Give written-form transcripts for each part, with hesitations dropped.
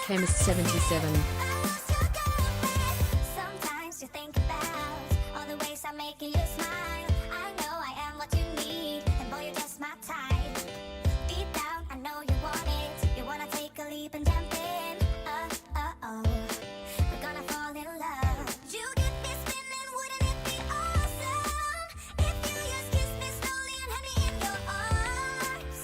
Chemist 77. Sometimes you think about all the ways I'm making you smile. I know I am what you need, and boy, you're just my type. Deep down, I know you want it. You wanna take a leap and jump in. Oh, we're gonna fall in love. You get me spinning, wouldn't it be awesome if you just kiss me slowly and had me in your arms?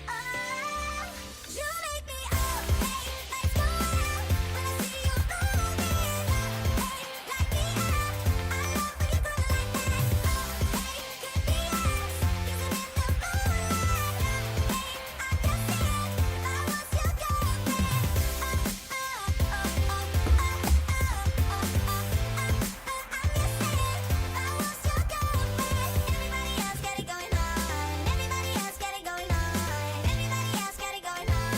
Oh, you make me up, hey, let's go out. When I see you moving, hey, light me up. I love when you go like that. Oh, hey, give me eyes, kissing in the moonlight. Hey, I can see it if I was your girlfriend. Everybody else got it going on. Everybody else got it going on. Everybody else got it going on.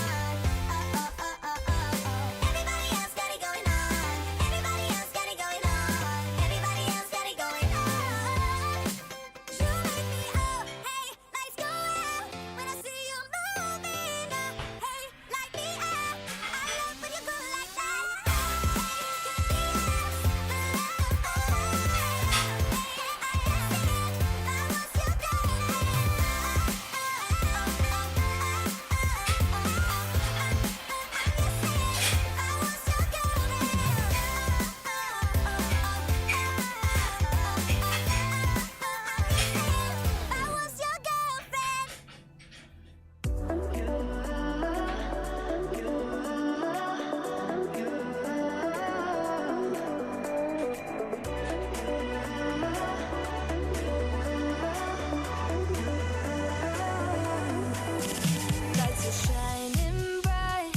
Everybody else got it going on. Everybody else got it going on. Everybody else got it going on. You make me up, hey, lights go out when I see you moving. Hey, light me up. I love when you go like that. I was your girlfriend. Lights are shining bright.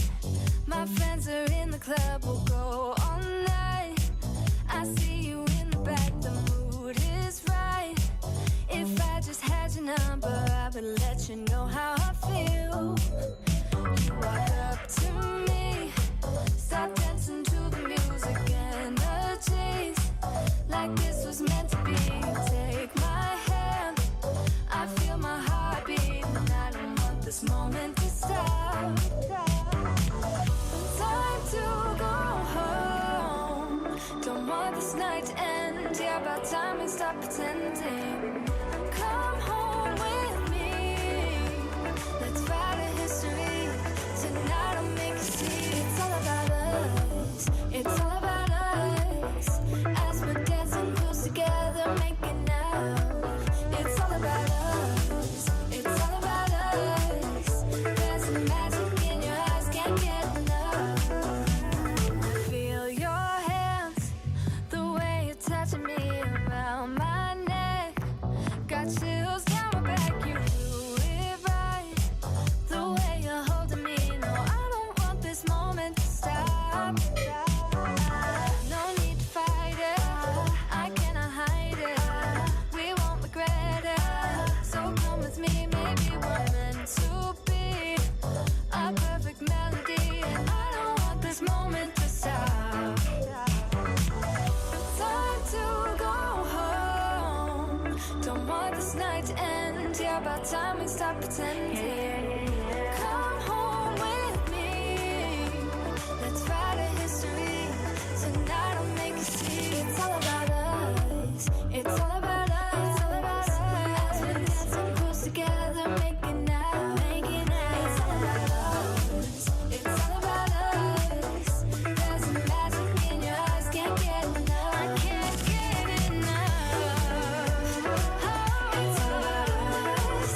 My friends are in the club, we'll go all night. I see you in the back, the mood is right. If I just had your number, I would let you know how I feel. You walk up to me, start dancing to the music, energies like this was meant to be. Take my hand, I feel my heart beat, and I don't want this moment to stop. Time to go home. Don't want this night to end. Yeah, about time we stop pretending. Come home with me. Let's write a history. Tonight I'll make you see. It's all about us. It's all about us. As we're dancing close together, making out. It's all about us. It's all about us. There's some magic in your eyes, can't get enough. Feel your hands, the way you're touching me around my neck. Got chills down my back, you do it right. The way you're holding me, no, I don't want this moment to stop. No need to fight it, I cannot hide it. We won't regret it, so come with me, maybe we're meant to be. A perfect melody, and I don't want this moment to stop. Time to go home. Don't want this night to end. Yeah, about time we stop pretending. Come home with me. Let's write a history. Tonight I'll make you see. It's all about us. It's all about us. It's all about us. As we're dancing close together, making out, making out. It's all about us. It's all about us. There's some magic in your eyes, can't get enough. I can't get enough. Oh, it's all about us.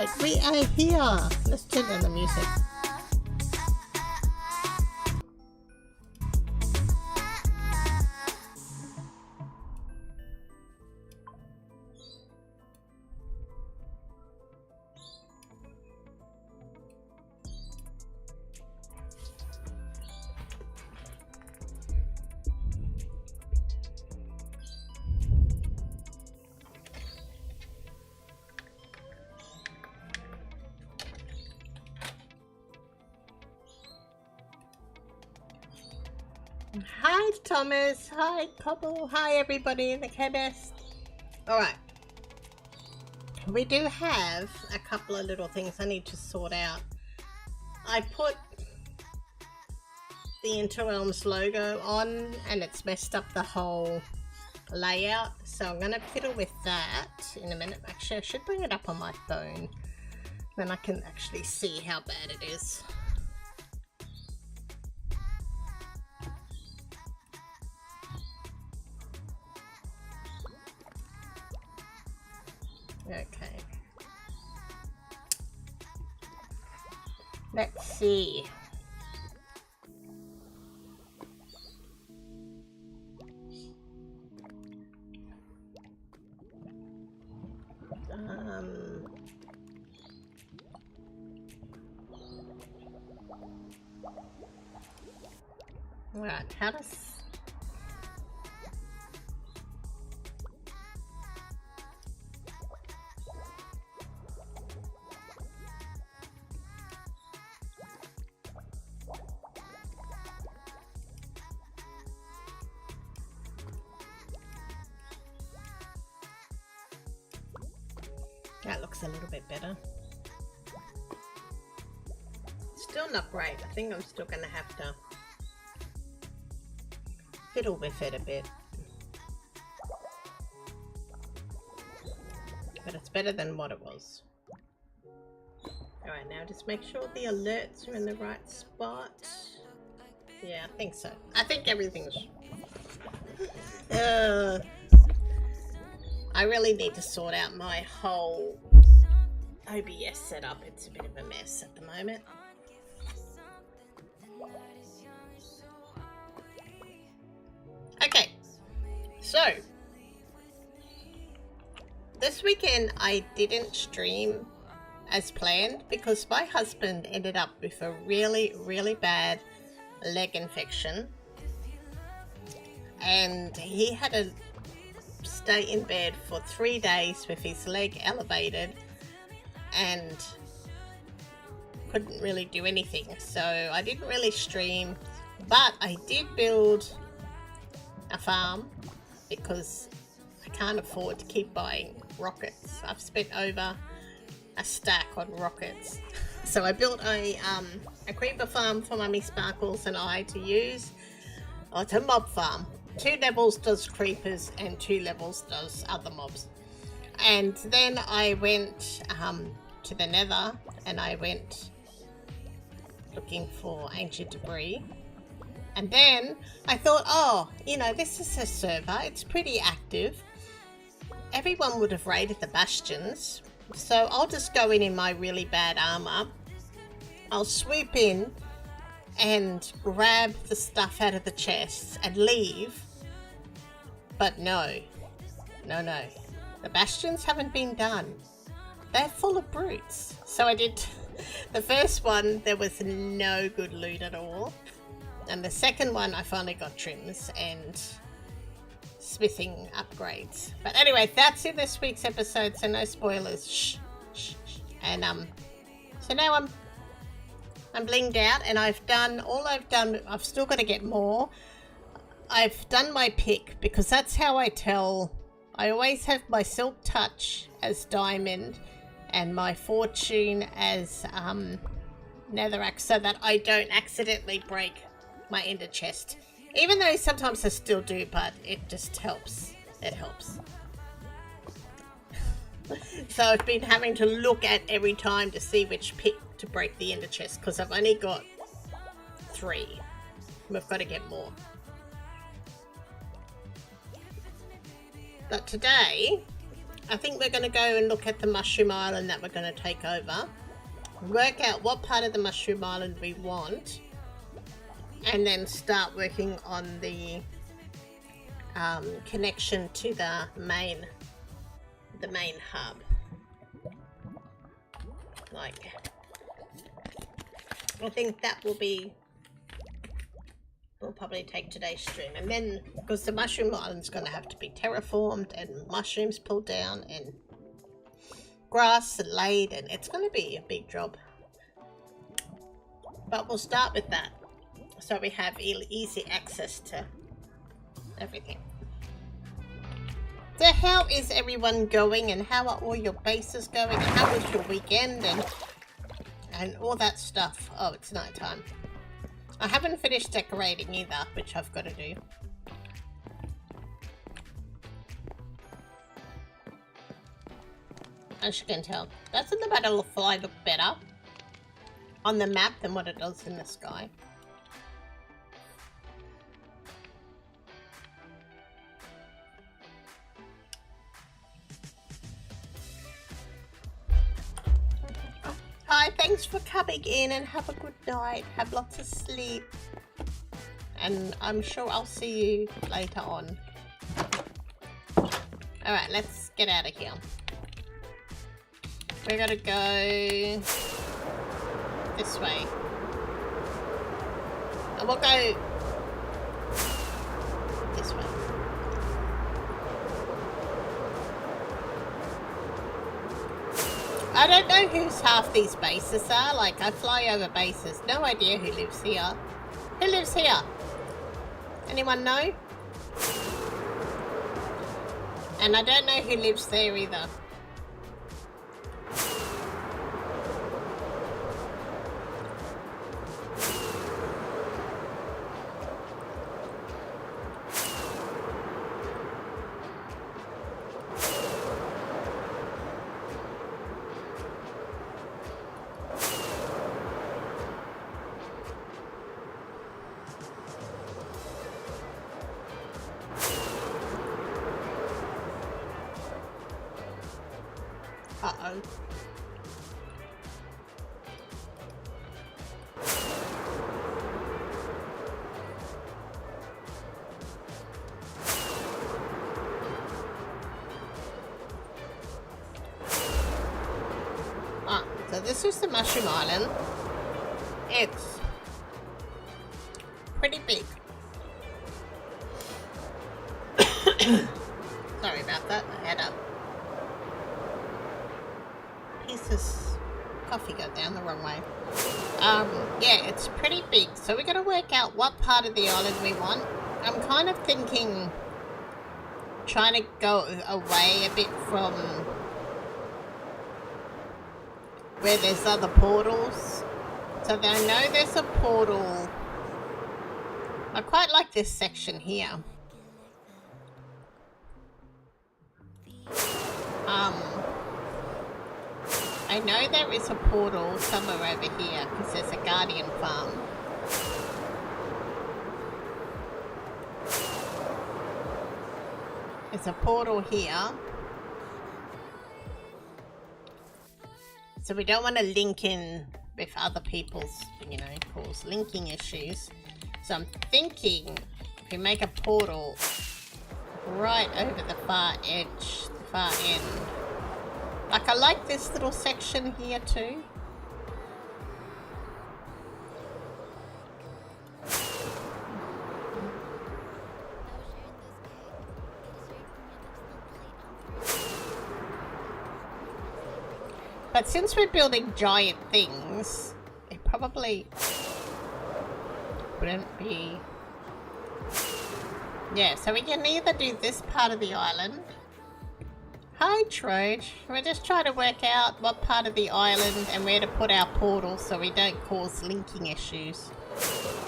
Alright, we are here. Let's turn down the music. Hi Thomas, hi Cobble, hi everybody in the chemist. Alright, we do have a couple of little things I need to sort out. I put the Interrealms logo on and it's messed up the whole layout, so I'm going to fiddle with that in a minute. Actually, I should bring it up on my phone, then I can actually see how bad it is. Okay. Let's see. Right, how does... That looks a little bit better. Still not great. I think I'm still going to have to fiddle with it a bit. But it's better than what it was. Alright, now just make sure the alerts are in the right spot. Yeah, I think so. I think everything's... I really need to sort out my whole OBS setup. It's a bit of a mess at the moment. Okay, so this weekend I didn't stream as planned because my husband ended up with a really bad leg infection and he had to stay in bed for 3 days with his leg elevated and couldn't really do anything, so I didn't really stream, but I did build a farm because I can't afford to keep buying rockets. I've spent over a stack on rockets. So I built a creeper farm for Mummy Sparkles and I to use. Oh, it's a mob farm. 2 levels does creepers and 2 levels does other mobs. And then I went to the Nether and I went looking for ancient debris. And then I thought, oh, you know, this is a server, it's pretty active. Everyone would have raided the bastions, so I'll just go in my really bad armor. I'll swoop in and grab the stuff out of the chests and leave. But no. The bastions haven't been done. They're full of brutes. So I did the first one, there was no good loot at all. And the second one, I finally got trims and smithing upgrades. But anyway, that's in this week's episode, so no spoilers. Shh. And so now I'm blinged out, and I've done all I've done. I've still got to get more. I've done my pick because that's how I tell. I always have my Silk Touch as diamond and my Fortune as netherrack, so that I don't accidentally break my ender chest, even though sometimes I still do, but it just helps. It helps. So I've been having to look at every time to see which pick to break the ender chest because I've only got 3. We've got to get more. But today I think we're going to go and look at the Mushroom Island that we're going to take over. Work out what part of the Mushroom Island we want. And then start working on the connection to the main hub. Like, I think that will probably take today's stream. And then, because the Mushroom Island's going to have to be terraformed and mushrooms pulled down and grass laid, and it's going to be a big job. But we'll start with that, so we have easy access to everything. So how is everyone going, and how are all your bases going, and how was your weekend, and all that stuff? Oh, it's night time. I haven't finished decorating either, which I've got to do. As you can tell, doesn't the butterfly look better on the map than what it does in the sky? Hi, thanks for coming in, and have a good night. Have lots of sleep. And I'm sure I'll see you later on. Alright, let's get out of here. We're gonna go this way. And we'll go this way. I don't know whose half these bases are. Like, I fly over bases. No idea who lives here. Who lives here? Anyone know? And I don't know who lives there either. Uh-oh. Ah, so this is the Mushroom Island. It's pretty big. Sorry about that, I had a pieces coffee go down the wrong way. Yeah, it's pretty big, so we got to work out what part of the island we want. I'm kind of thinking trying to go away a bit from where there's other portals. So I know there's a portal. I quite like this section here. I know there is a portal somewhere over here because there's a Guardian farm. There's a portal here. So we don't want to link in with other people's, you know, cause linking issues. So I'm thinking if we make a portal right over the far edge, the far end. Like, I like this little section here too. But since we're building giant things, it probably wouldn't be... Yeah, so we can either do this part of the island. Hi Troj, we're just trying to work out what part of the island and where to put our portal so we don't cause linking issues.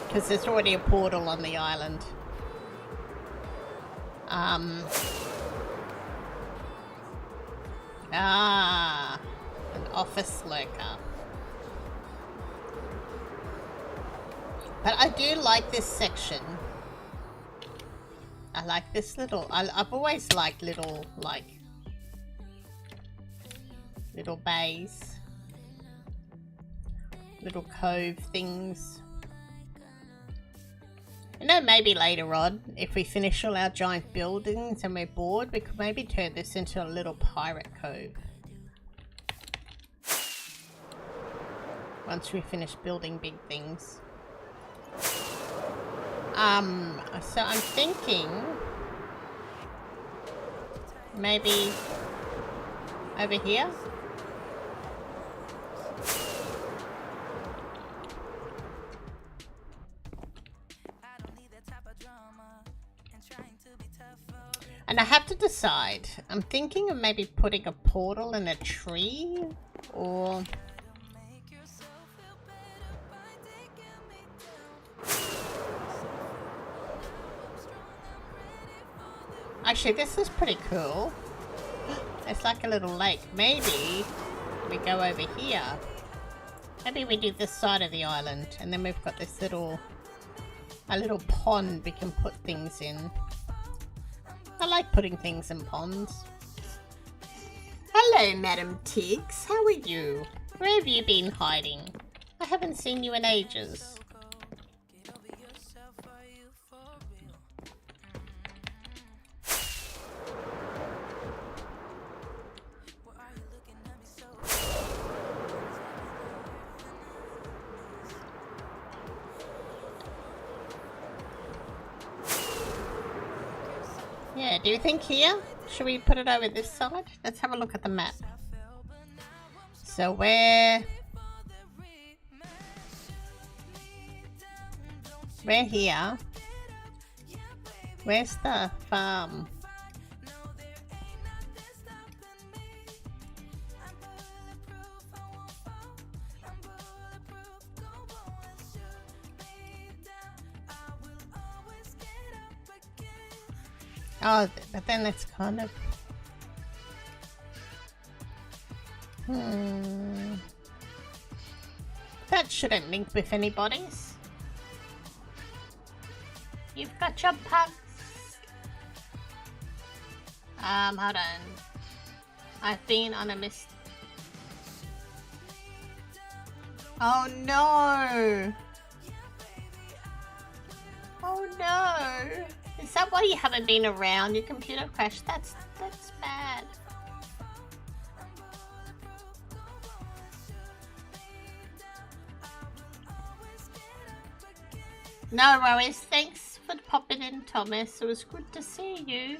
Because there's already a portal on the island. An office lurker. But I do like this section. I like this little, I've always liked little, like, little bays, little cove things. You know, maybe later on, if we finish all our giant buildings and we're bored, we could maybe turn this into a little pirate cove. Once we finish building big things. So I'm thinking maybe over here. And I have to decide. I'm thinking of maybe putting a portal in a tree, or actually this is pretty cool. It's like a little lake. Maybe we go over here. Maybe we do this side of the island, and then we've got this little pond we can put things in. I like putting things in ponds. Hello, Madam Tiggs. How are you? Where have you been hiding? I haven't seen you in ages. Yeah, do you think here? Should we put it over this side? Let's have a look at the map. So we're here. Where's the farm? Oh, but then it's kind of... That shouldn't link with anybody's. You've got your pucks. Hold on. I've been on a Oh no! Oh no! Is that why you haven't been around? Your computer crashed? That's bad. No worries. Thanks for popping in, Thomas. It was good to see you.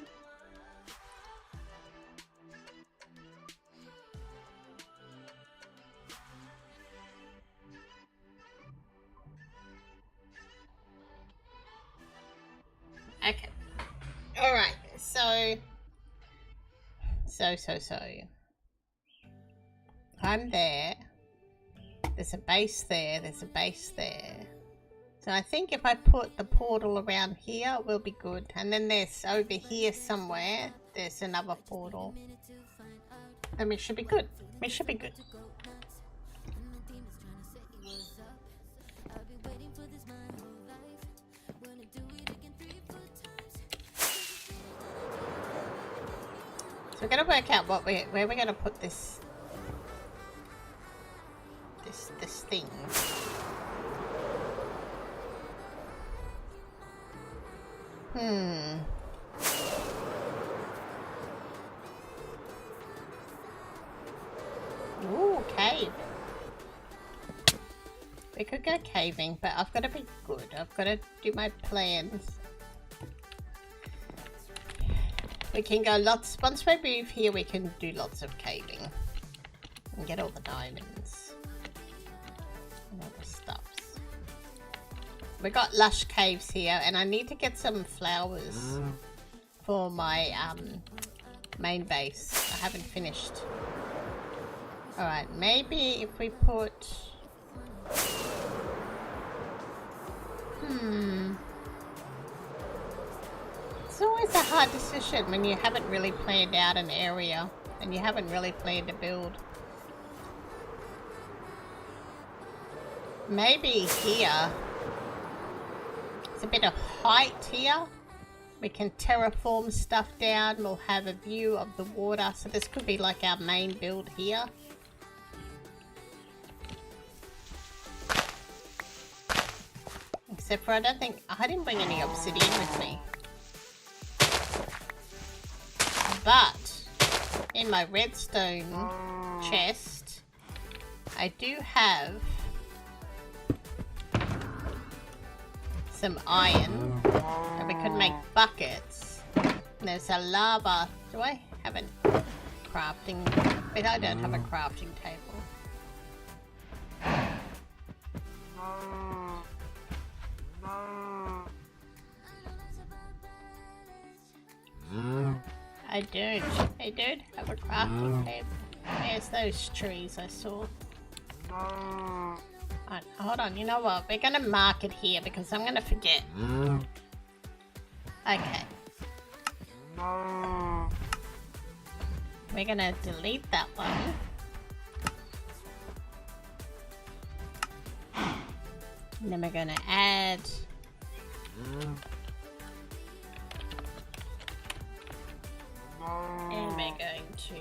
Okay. Alright, so I'm there. There's a base there, there's a base there. So I think if I put the portal around here, we'll be good. And then there's over here somewhere, there's another portal. Then we should be good. We should be good. So we're gonna work out where we're gonna put this thing. Ooh, cave. We could go caving, but I've got to be good. I've got to do my plans. We can go lots, once we move here we can do lots of caving. And get all the diamonds. And all the stuffs. We got lush caves here, and I need to get some flowers for my main base. I haven't finished. Alright, maybe if we put... It's always a hard decision when you haven't really planned out an area and you haven't really planned a build. Maybe here, it's a bit of height here. We can terraform stuff down, we'll have a view of the water. So this could be like our main build here. except for I didn't bring any obsidian with me. But in my redstone chest, I do have some iron that we could make buckets. And there's a lava. Do I have a crafting? But I don't have a crafting table. I don't have a crafting table. There's those trees I saw. Right, hold on, you know what? We're gonna mark it here because I'm gonna forget. Okay. We're gonna delete that one. And then we're gonna add and we're going to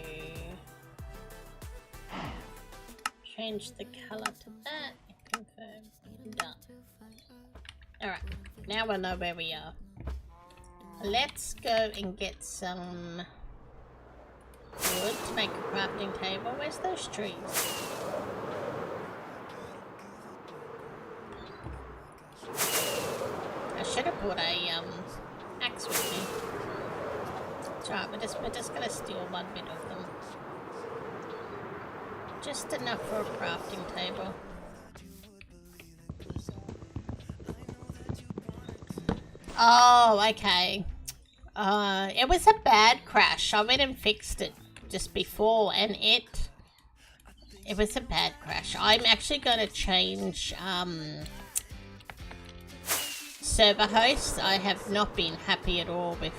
change the color to that. Confirm. Done. Alright, now we'll know where we are. Let's go and get some wood to make a crafting table. Where's those trees? I should have brought a axe with me. It's alright, we're just gonna steal one bit of them. Just enough for a crafting table. Oh, okay. It was a bad crash. I went and fixed it just before, and it was a bad crash. I'm actually going to change server hosts. I have not been happy at all with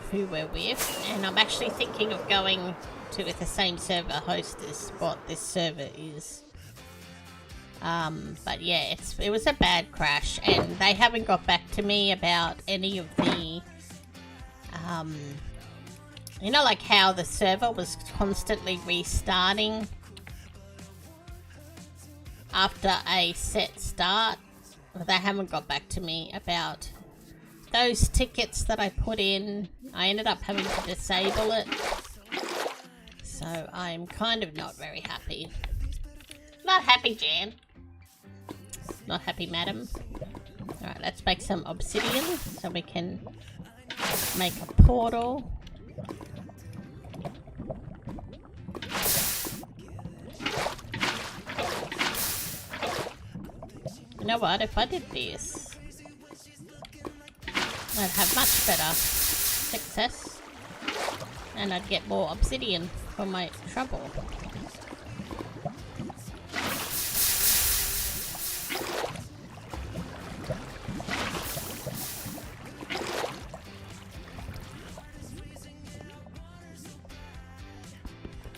who we're with, and I'm actually thinking of going to the same server host as what this server is. But yeah, it was a bad crash, and they haven't got back to me about any of the, you know, like how the server was constantly restarting after a set start. They haven't got back to me about those tickets that I put in. I ended up having to disable it, so I'm kind of not very happy. Not happy, Jan. Not happy, madam. Alright, let's make some obsidian so we can make a portal. You know what? If I did this, I'd have much better success, and I'd get more obsidian for my trouble.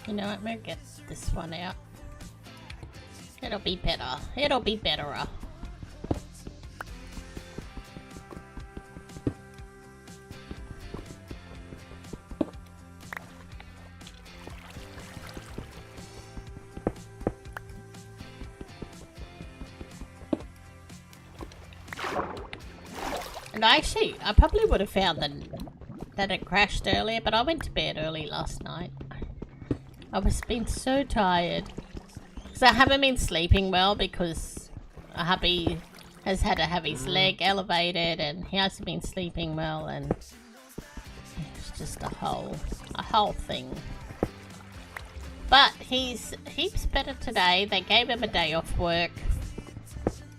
You know what, I'm gonna get this one out. It'll be better. It'll be betterer. And I probably would have found that it crashed earlier, but I went to bed early last night. I was been so tired. Because I haven't been sleeping well because hubby has had to have his leg elevated and he hasn't been sleeping well, and it's just a whole thing. But he's heaps better today. They gave him a day off work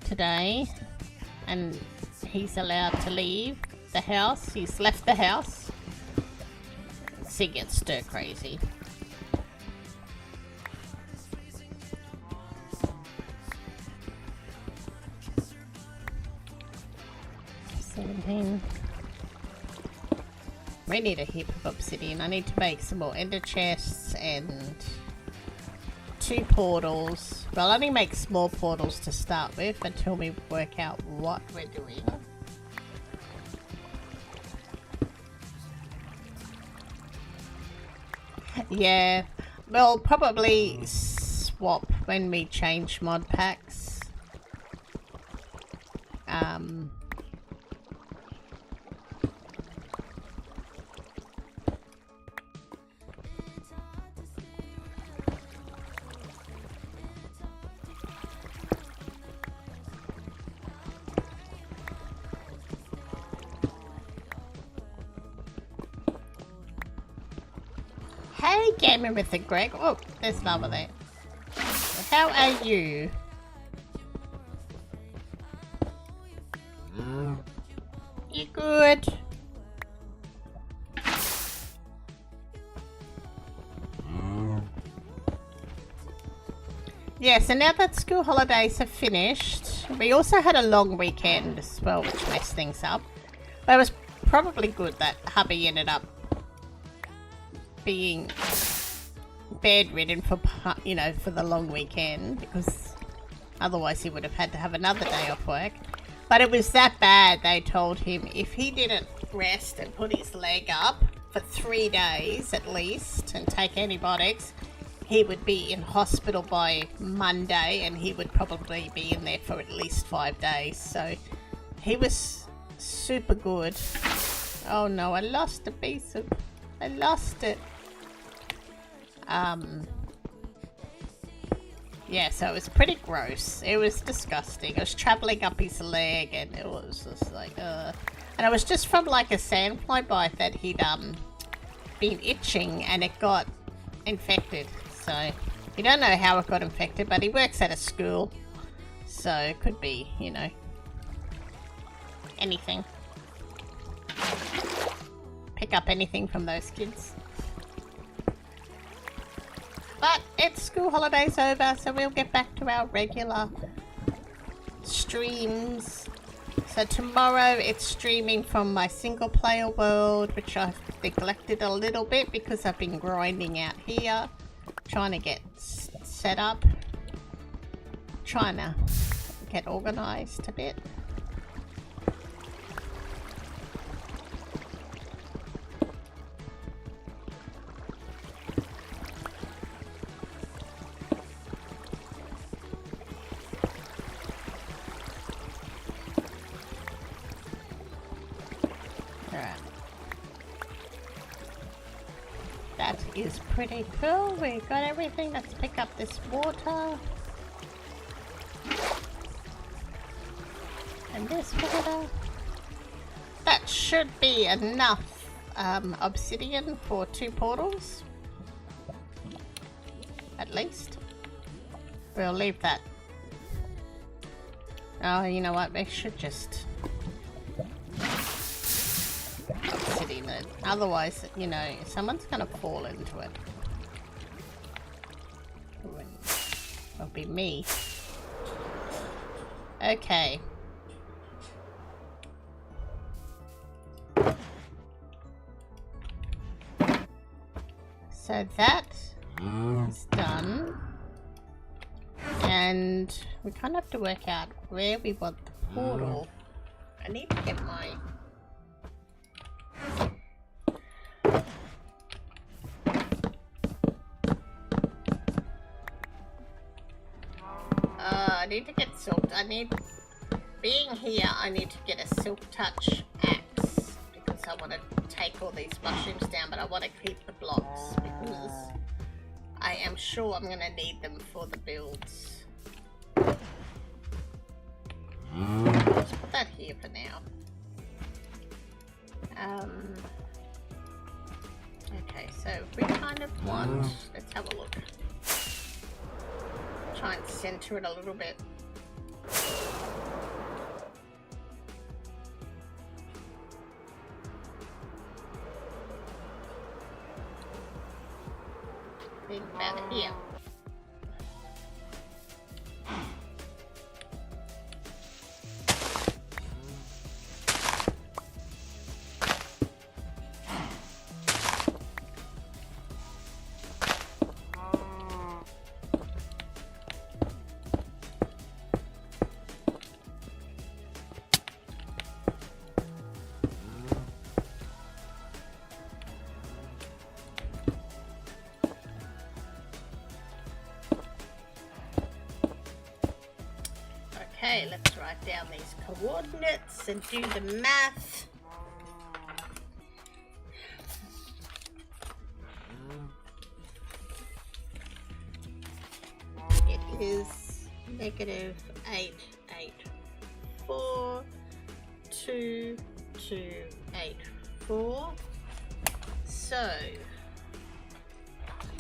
today and he's allowed to leave the house. He's left the house. He gets stir crazy. We need a heap of obsidian. I need to make some more ender chests and 2 portals. Well, I'll only make small portals to start with until we work out what we're doing. Yeah, we'll probably swap when we change mod packs. Hey, Gaming with the Greg. Oh, there's Lava there. How are you? You good? Yeah, so now that school holidays have finished, we also had a long weekend as well, which messed things up. But it was probably good that hubby ended up being bedridden for, you know, for the long weekend, because otherwise he would have had to have another day off work. But it was that bad, they told him if he didn't rest and put his leg up for 3 days at least and take antibiotics, he would be in hospital by Monday, and he would probably be in there for at least 5 days. So he was super good. Oh no, I lost a piece of... I lost it. Yeah, so it was pretty gross. It was disgusting. It was travelling up his leg, and it was just like, And it was just from like a sandfly bite that he'd been itching, and it got infected. So we don't know how it got infected, but he works at a school, so it could be, you know, anything. Pick up anything from those kids. But it's school holidays over, so we'll get back to our regular streams. So tomorrow it's streaming from my single player world, which I've neglected a little bit because I've been grinding out here, trying to get set up, trying to get organized a bit. That is pretty cool. We got everything. Let's pick up this water. And this water. That should be enough obsidian for 2 portals. At least. We'll leave that. Oh, you know what? We should just... obsidian it. Otherwise, you know, someone's gonna fall into it. It'll be me. Okay. So that is done. And we kind of have to work out where we want the portal. I need to get my... I need to get silk. Being here, I need to get a silk touch axe because I want to take all these mushrooms down, but I want to keep the blocks because I am sure I'm going to need them for the builds. Let's put that here for now. Okay, so we kind of want, let's have a look. Try and center it a little bit. Think about it here. Okay, let's write down these coordinates and do the math. It is -8842284. So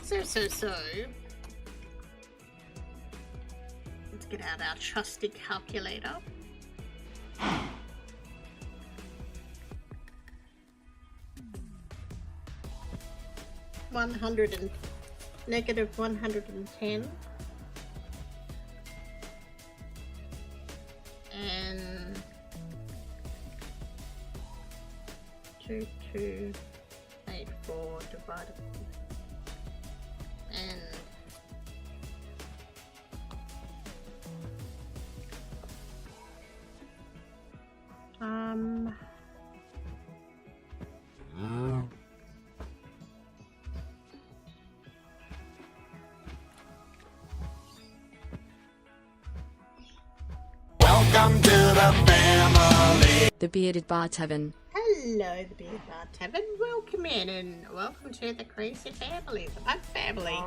So. Let's get out our trusty calculator. Negative 110. And 2284 divided and Welcome to the family. The Bearded Bar Tavern. hello, the Beard Bar Tavern. Welcome in and welcome to the Crazy Family, the Bug Family.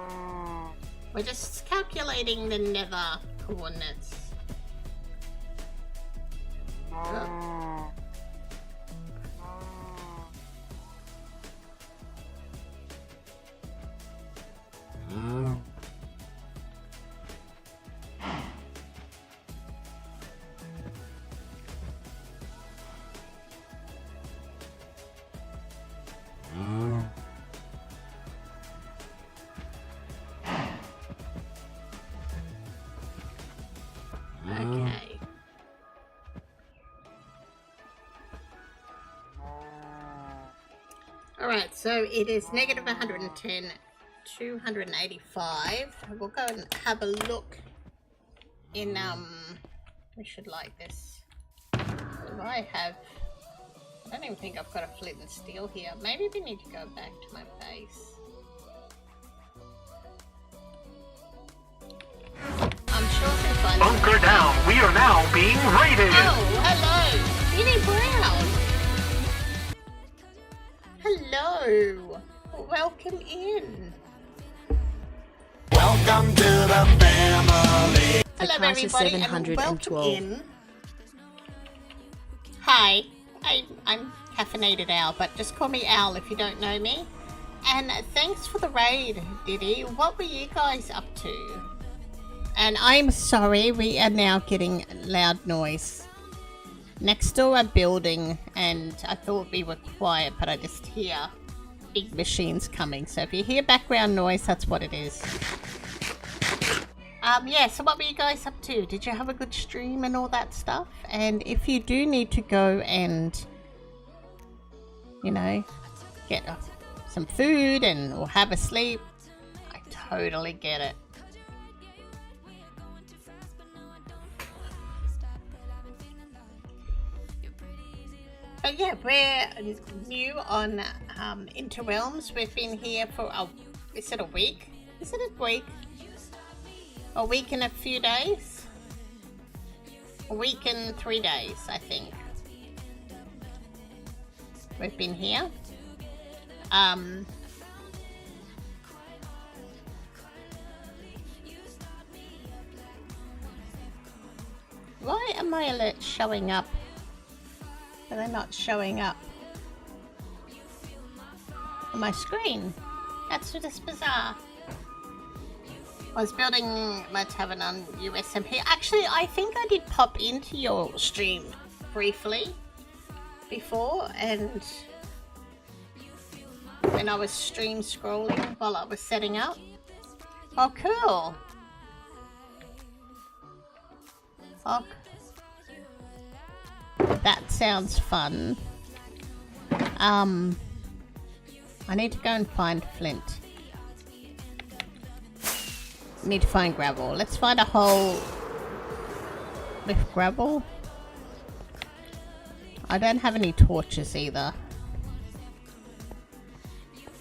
We're just calculating the nether coordinates. Oh. Okay. Alright, so it is negative 110, 285. We'll go and have a look in, we should like this. Do I have, I don't even think I've got a flint and steel here. Maybe we need to go back to my base. I'm sure I can find Bunker down. We are now being raided. Oh, hello, Vinnie Brown. Hello, welcome in. Welcome to the family. Hello, Akasha everybody, and 712. welcome in. Hi, I'm Caffeinated Owl, but just call me Owl if you don't know me. And thanks for the raid, Diddy. What were you guys up to? And I'm sorry, we are now getting loud noise next to a building, and I thought we were quiet, but I just hear big machines coming. So if you hear background noise, that's what it is. Yeah, so what were you guys up to? Did you have a good stream and all that stuff? And if you do need to go and, you know, get some food and or have a sleep, I totally get it. But yeah, we're new on Interrealms. We've been here for is it a week? Is it a week? A week and a few days? A week and 3 days, I think. We've been here. Why am I alerts showing up? Are they not showing up on my screen? That's just bizarre. I was building my tavern on USMP. Actually, I think I did pop into your stream briefly before, and when I was stream scrolling while I was setting up. Oh, cool. Oh, that sounds fun. I need to go and find flint. Need to find gravel. Let's find a hole with gravel. I don't have any torches either.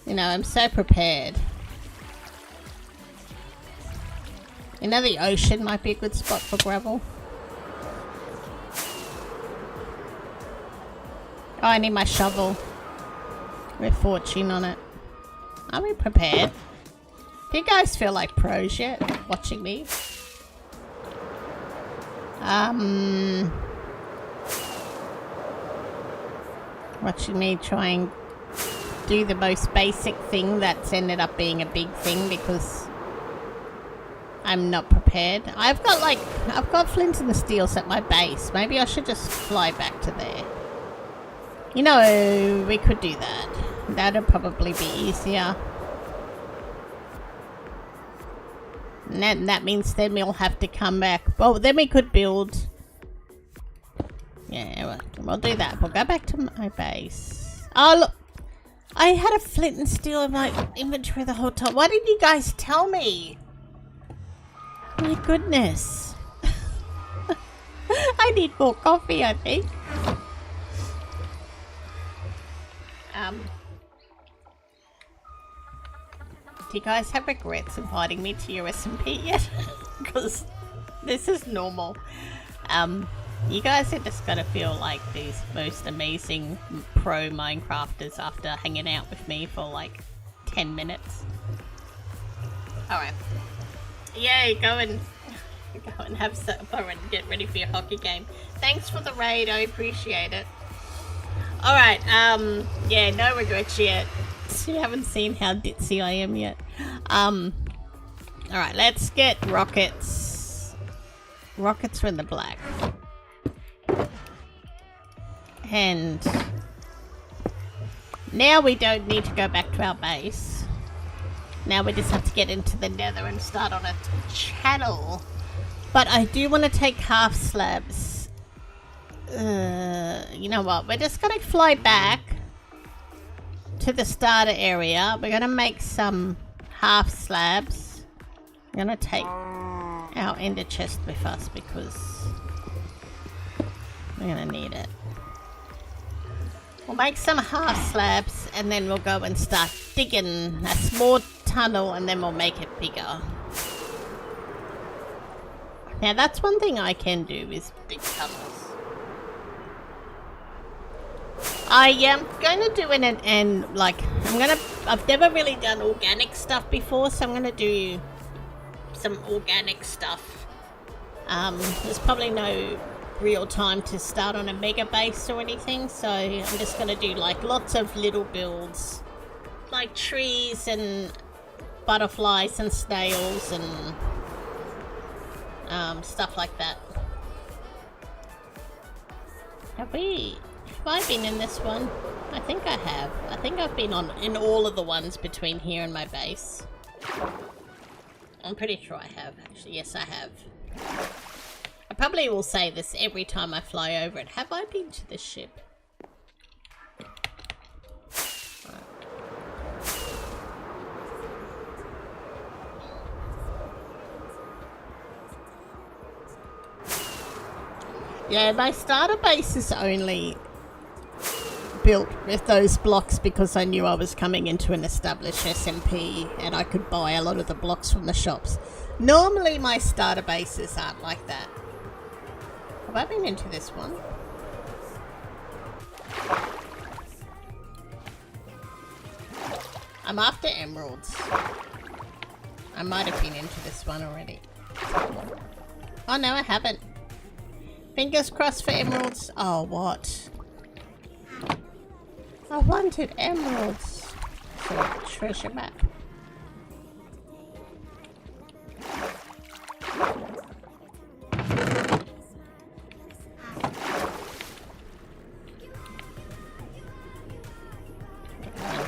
You know, I'm so prepared. You know, the ocean might be a good spot for gravel. Oh, I need my shovel with fortune on it. Are we prepared? Do you guys feel like pros yet watching me? Watching me trying do the most basic thing that's ended up being a big thing because I'm not prepared. I've got flint and steels at my base. Maybe I should just fly back to there. You know, we could do that. That'd probably be easier. And that means then we'll have to come back. Well, then we could build... Yeah, we'll do that. We'll go back to my base. Oh, look. I had a flint and steel in my inventory the whole time. Why didn't you guys tell me? My goodness. I need more coffee, I think. Do you guys have regrets inviting me to your SMP yet? Because this is normal. You guys are just gonna feel like these most amazing pro Minecrafters after hanging out with me for like 10 minutes. Alright. Yay, go and have supper and get ready for your hockey game. Thanks for the raid, I appreciate it. Alright, yeah, no regrets yet. You haven't seen how ditzy I am yet. Alright, let's get rockets. Rockets are in the black. And now we don't need to go back to our base. Now we just have to get into the nether and start on a channel. But I do want to take half slabs. You know what? We're just going to fly back to the starter area. We're going to make some half slabs. I'm going to take our ender chest with us because we're going to need it. We'll make some half slabs and then we'll go and start digging a small tunnel and then we'll make it bigger. Now that's one thing I can do is dig tunnels. I am going to do I've never really done organic stuff before, so I'm going to do some organic stuff. There's probably no real time to start on a mega base or anything, so I'm just going to do like lots of little builds, like trees and butterflies and snails and stuff like that. Have I been in this one? I think I have. I think I've been in all of the ones between here and my base. I'm pretty sure I have, actually. Yes, I have. I probably will say this every time I fly over it. Have I been to this ship? Yeah, my starter base is only built with those blocks because I knew I was coming into an established SMP and I could buy a lot of the blocks from the shops. Normally my starter bases aren't like that. Have I been into this one? I'm after emeralds. I might have been into this one already. Oh no, I haven't. Fingers crossed for emeralds. Oh, what? I wanted emeralds. So, treasure map.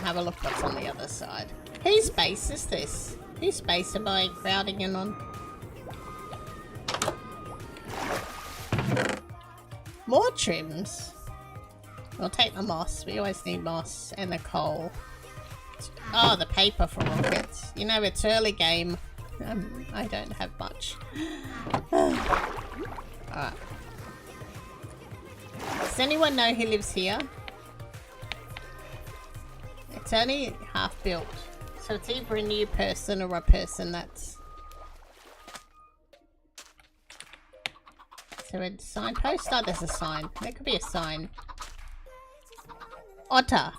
Have a look what's on the other side. Whose base is this? Whose base am I crowding in on? More trims. We'll take the moss. We always need moss and the coal. Oh, the paper for rockets. You know, it's early game. I don't have much. Alright. Does anyone know who lives here? It's only half built. So it's either a new person or a person that's... So a signpost? Oh, there's a sign. There could be a sign. Otter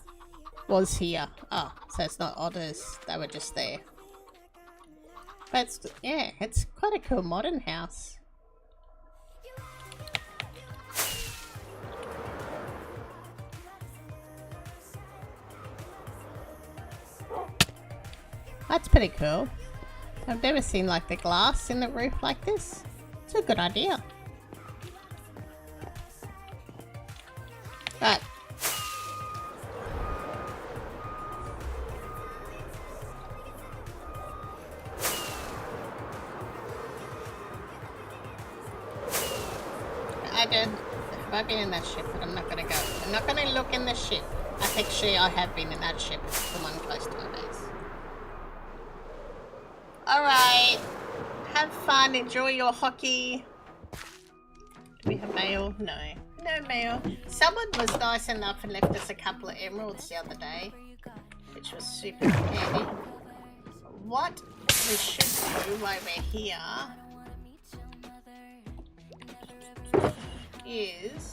was here. Oh, so it's not otters. They were just there. But it's, yeah, it's quite a cool modern house. That's pretty cool. I've never seen like the glass in the roof like this. It's a good idea. Right. Have I been in that ship? But I'm not gonna go. I'm not gonna look in the ship. Actually, I have been in that ship. It's the one close to my base. Alright. Have fun. Enjoy your hockey. Do we have mail? No. No mail. Someone was nice enough and left us a couple of emeralds the other day, which was super handy. What we should do while we're here is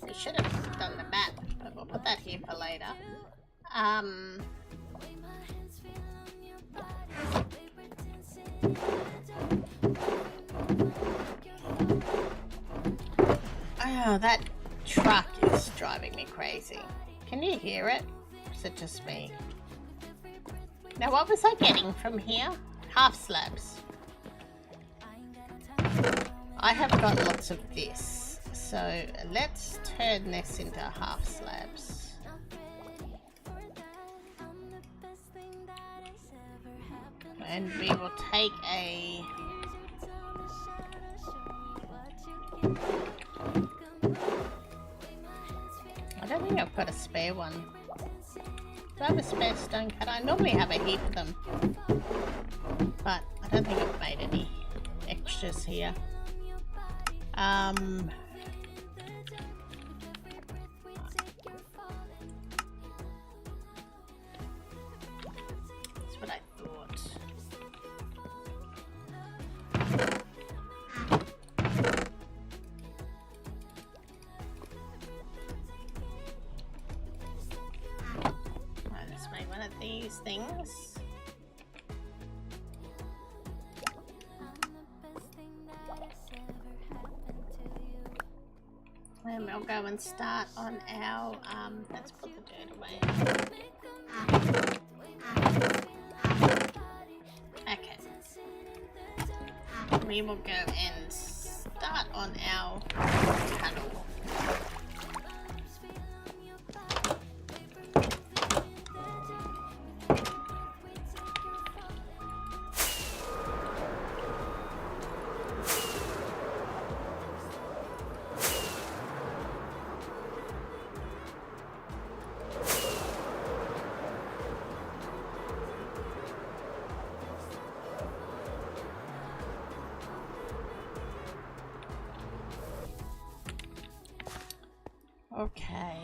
we should have done the map, but we'll put that here for later. Oh, that truck is driving me crazy. Can you hear it? Or is it just me? Now, what was I getting from here? Half slabs. I have got lots of this, so let's turn this into half slabs. And we will take a... I don't think I've got a spare one. Do I have a spare stone cutter? I normally have a heap of them, but I don't think I've made any extras here. That's what I thought. Let's make one of these things. And we'll go and start on our, let's put the dirt away. Okay. We will go and start on our tunnel. Okay.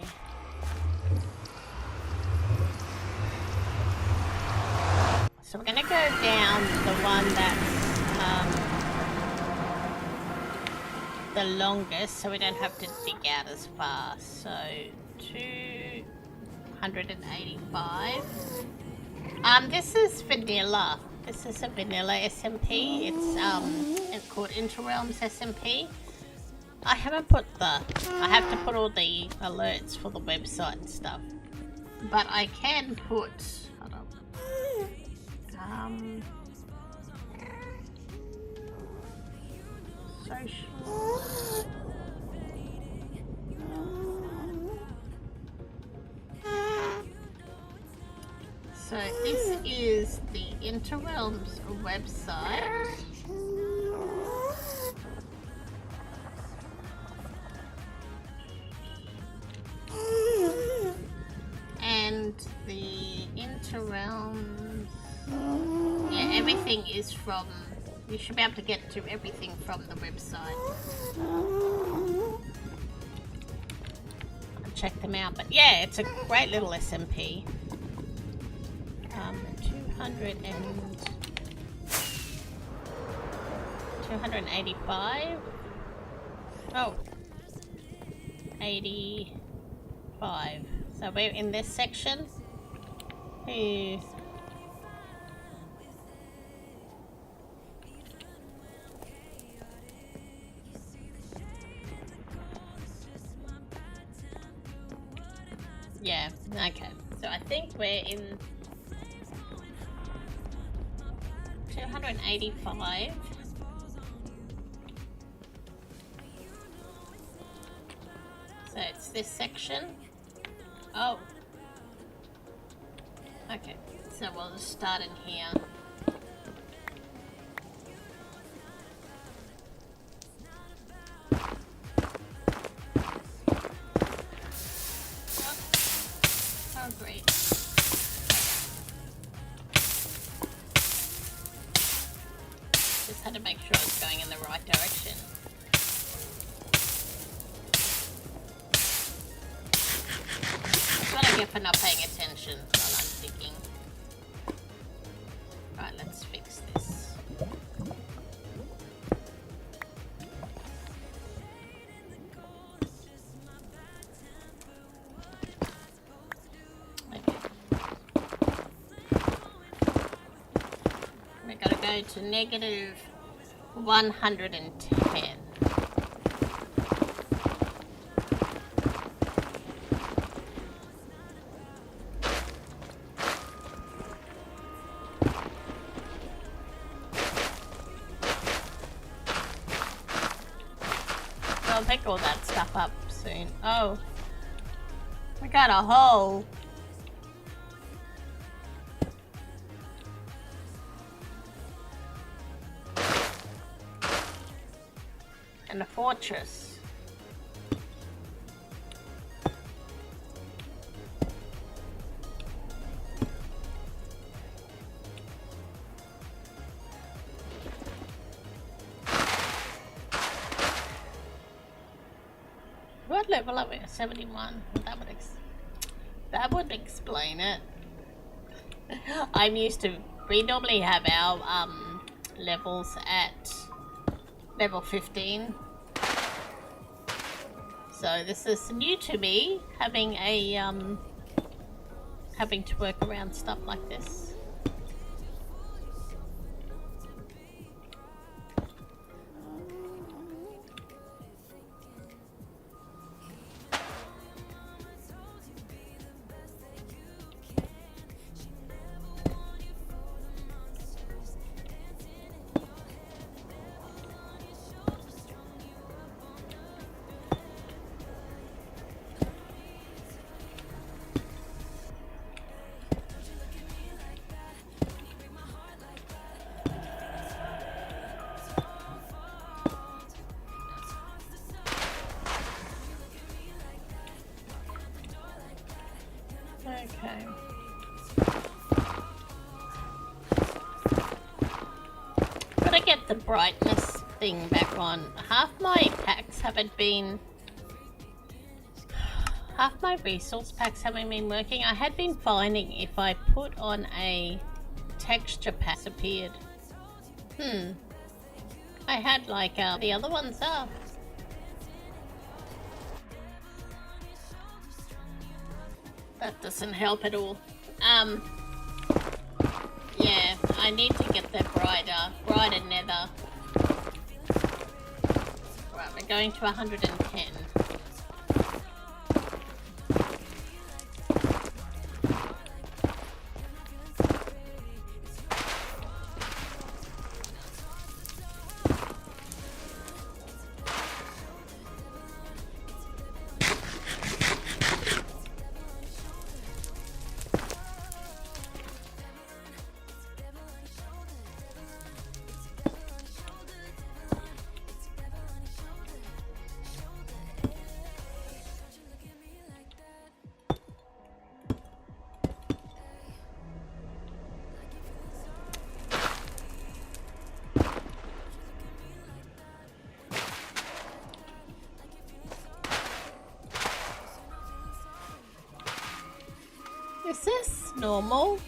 So we're gonna go down the one that's the longest, so we don't have to dig out as far. So 285. This is vanilla. This is a vanilla SMP. It's called Interrealms SMP. I haven't put I have to put all the alerts for the website and stuff. But I can put, hold on. Social. So this is the Interrealms website. And the Interrealms, yeah, everything is from, you should be able to get to everything from the website. I'll check them out, but yeah, it's a great little SMP. 285. Oh, 85. So we're in this section. Hey. Yeah, okay. So I think we're in 285. So it's this section. Oh. Okay, so we'll just start in here. Oh, great. Just had to make sure it's going in the right direction. That's what I get for not paying attention while I'm digging. Right, let's fix this. We gotta go to negative 110. I'll pick all that stuff up soon. Oh, we got a hole. And a fortress. What level are we at? 71. That would explain it. I'm used to. We normally have our levels at level 15. So this is new to me, having a having to work around stuff like this. Okay. Gotta get the brightness thing back on. Half my packs haven't been... Half my resource packs haven't been working. I had been finding if I put on a texture pack, it appeared. I had like the other ones up. That doesn't help at all. Yeah, I need to get the brighter nether. Right, we're going to 110. Is this normal?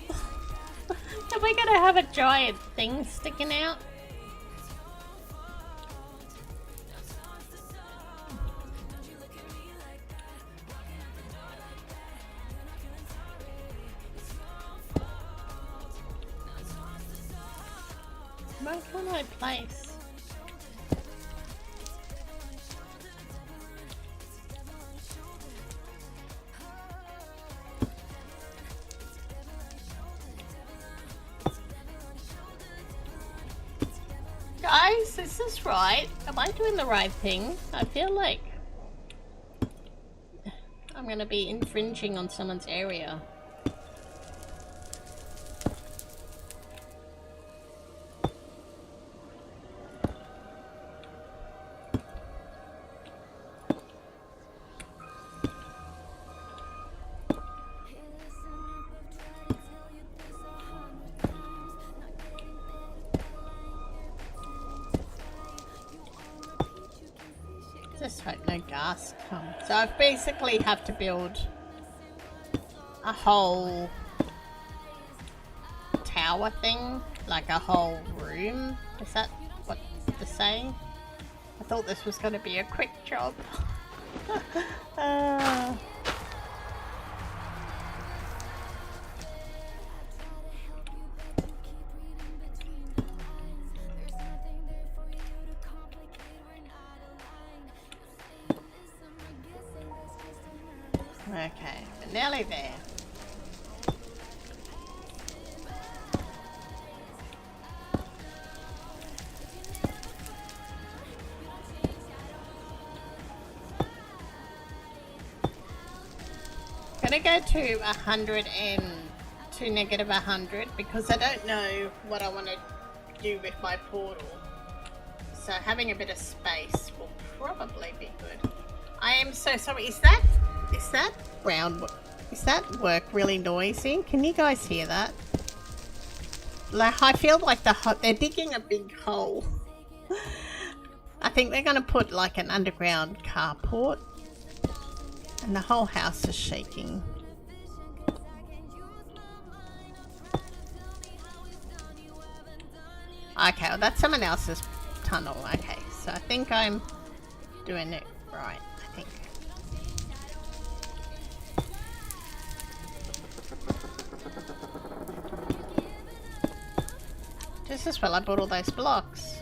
Are we gonna have a giant thing sticking out? Where can I place? Guys, is this right? Am I doing the right thing? I feel like I'm gonna be infringing on someone's area. Just hope no gas comes. So I basically have to build a whole tower thing, like a whole room. Is that what they're saying? I thought this was going to be a quick job. Okay, we're nearly there. Gonna go to 100 and to negative 100 because I don't know what I want to do with my portal. So having a bit of space will probably be good. I am so sorry. Is that work really noisy? Can you guys hear that? Like, I feel like they're digging a big hole. I think they're gonna put like an underground carport, and the whole house is shaking. Okay, well that's someone else's tunnel. Okay, so I think I'm doing it right. I think. Just as well I bought all those blocks.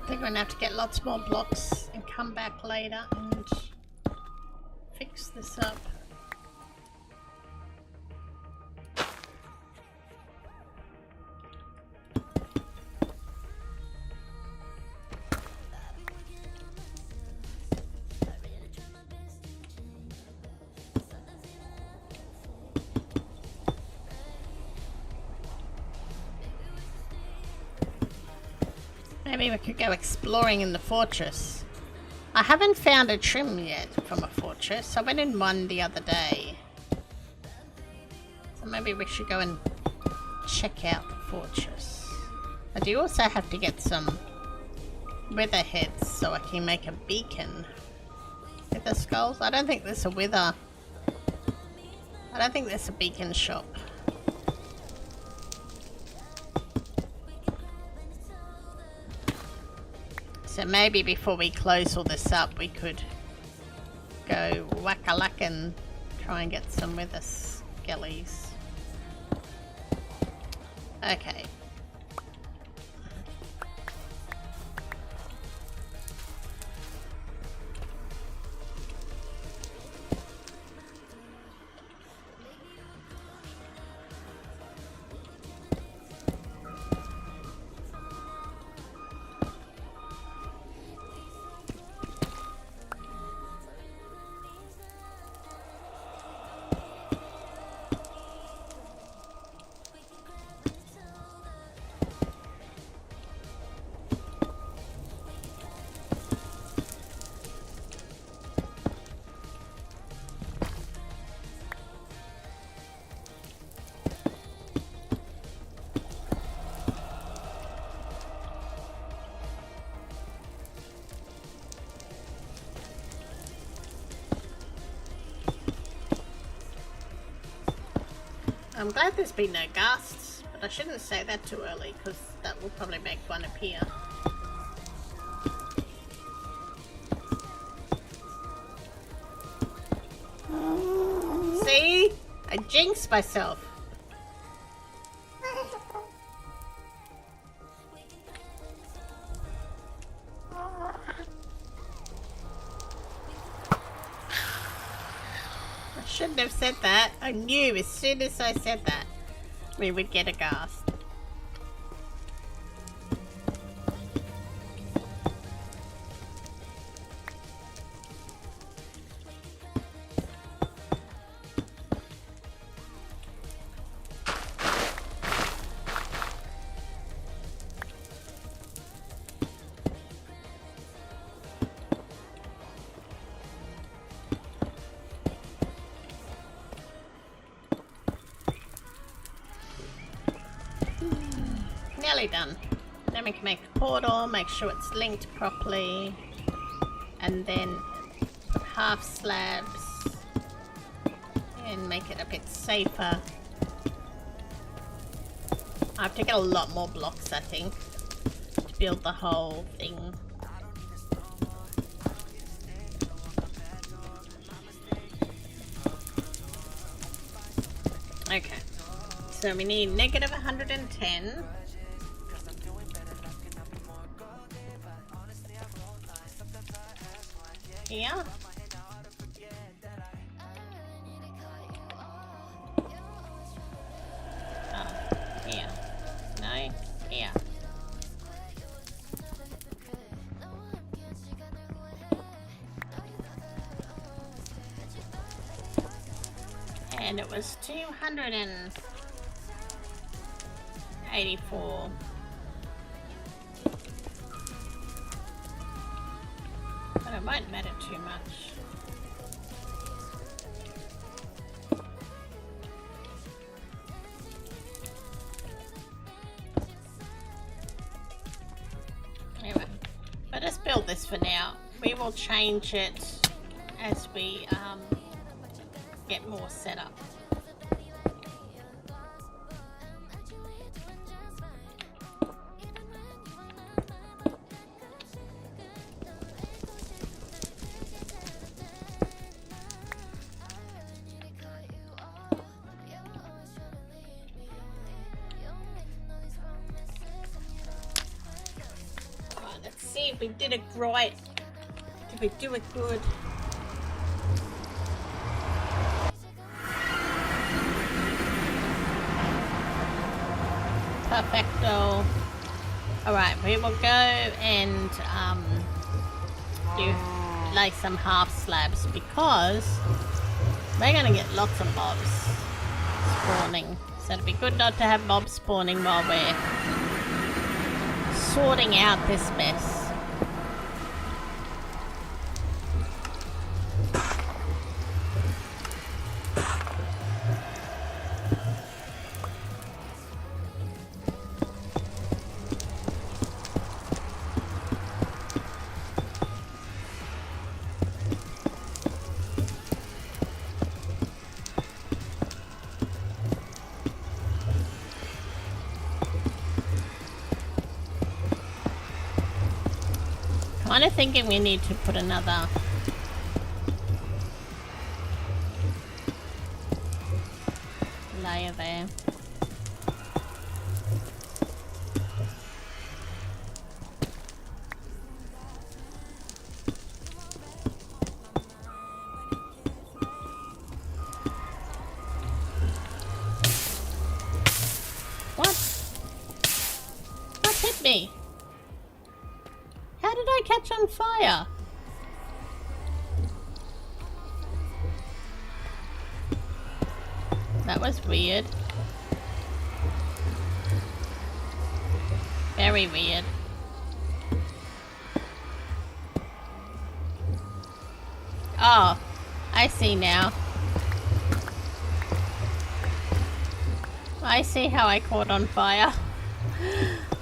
I think we're gonna have to get lots more blocks and come back later and fix this up. Maybe we could go exploring in the fortress. I haven't found a trim yet from a fortress. I went in one the other day. So maybe we should go and check out the fortress. I do also have to get some wither heads so I can make a beacon. Wither skulls? I don't think there's a wither. I don't think there's a beacon shop. So maybe before we close all this up, we could go whack-a-lack and try and get some wither skellies. Okay. I'm glad there's been no ghasts, but I shouldn't say that too early because that will probably make one appear. See? I jinxed myself. I shouldn't have said that. I knew as soon as I said that we would get a ghast. Nearly done. Then we can make a portal, make sure it's linked properly, and then put half slabs and make it a bit safer. I have to get a lot more blocks, I think, to build the whole thing. Okay, so we need negative 110. Yeah. Oh, yeah. No, yeah. And it was 284. But it won't matter too much. Anyway, but let's build this for now. We will change it as we get more set up. See if we did it right. Did we do it good? Perfecto. Alright, we will go and do like some half slabs because we're gonna get lots of mobs spawning. So it'd be good not to have mobs spawning while we're sorting out this mess. Kind of thinking we need to put another layer there. What? What hit me? How did I catch on fire? That was weird. Very weird. Oh, I see now. I see how I caught on fire.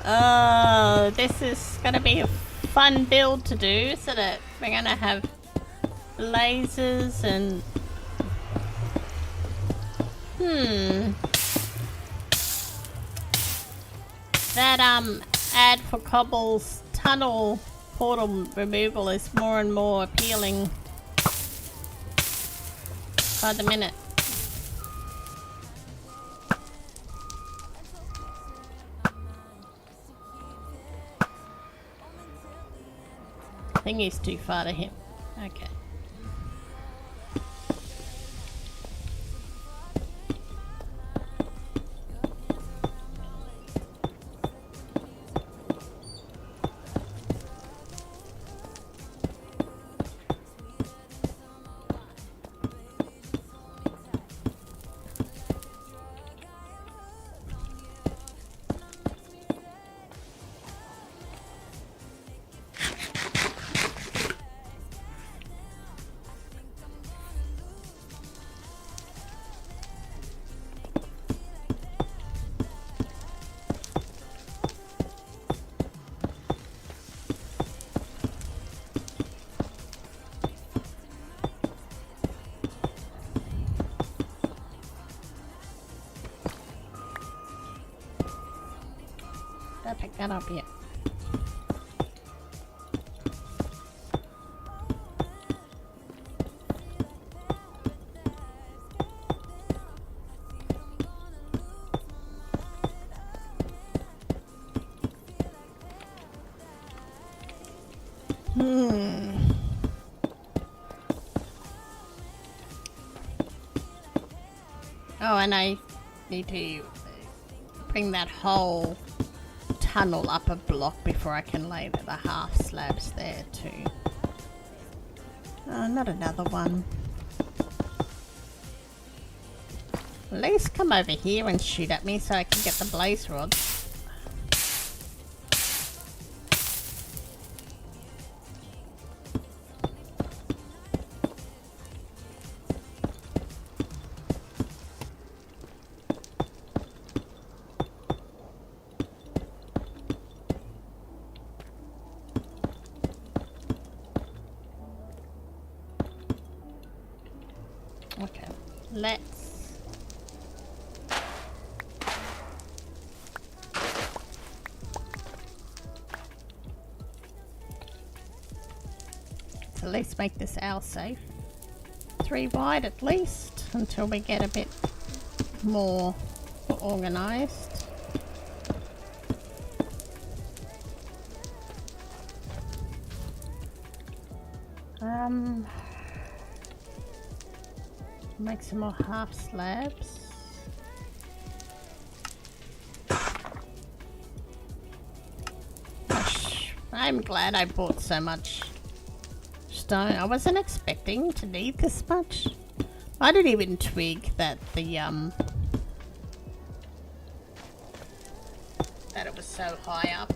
Oh, this is gonna be a fun build to do, so that we're gonna have lasers and That ad for Cobble's tunnel portal removal is more and more appealing by the minute. I think he's too far to him. Okay. Did I pick that up yet? Oh, and I need to bring that whole tunnel up a block before I can lay the half slabs there too. Oh, not another one. At least come over here and shoot at me so I can get the blaze rods. Okay, let's at least make this owl safe. 3 wide at least until we get a bit more organized. Make some more half slabs. Gosh, I'm glad I bought so much stone. I wasn't expecting to need this much. I didn't even twig that that it was so high up.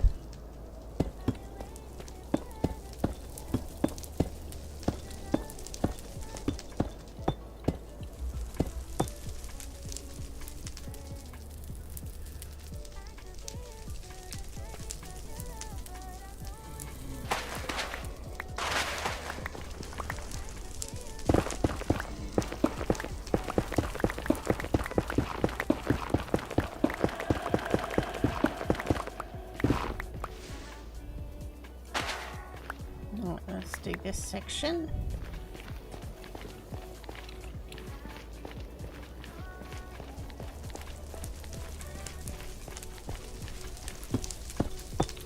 Let's do this section.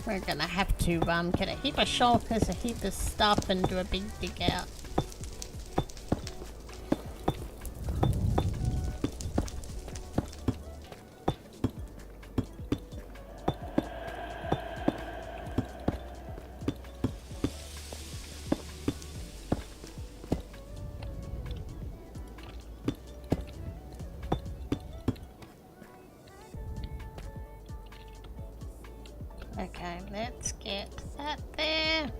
We're gonna have to get a heap of shulkers, a heap of stuff, and do a big dig out. Okay, let's get that there.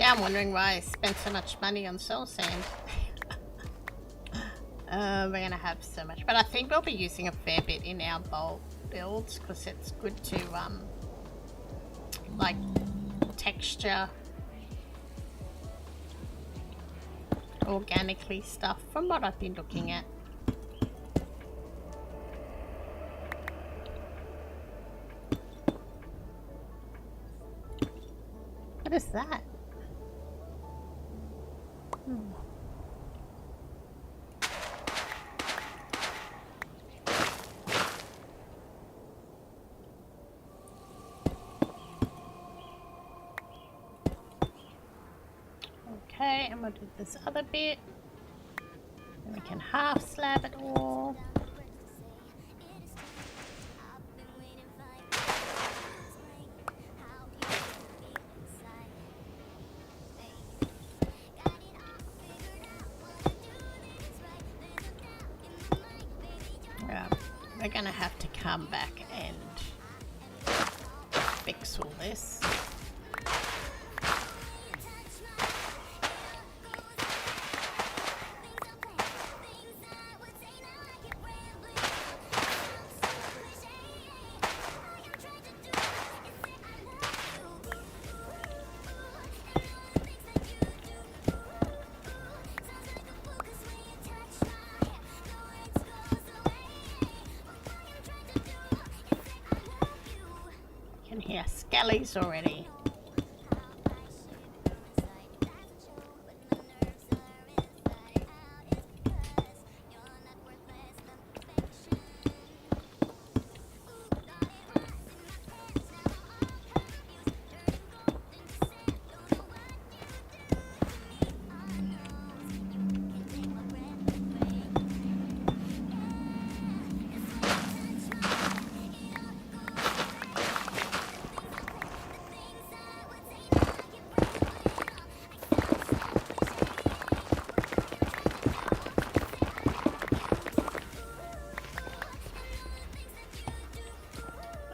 Now I'm wondering why I spent so much money on soul sand. We're gonna have so much, but I think we'll be using a fair bit in our bolt builds because it's good to like texture organically stuff from what I've been looking at. What is that? Okay, and we'll do this other bit. And we can half slab it all. We're gonna have to come back and fix all this. Yeah, skellies already.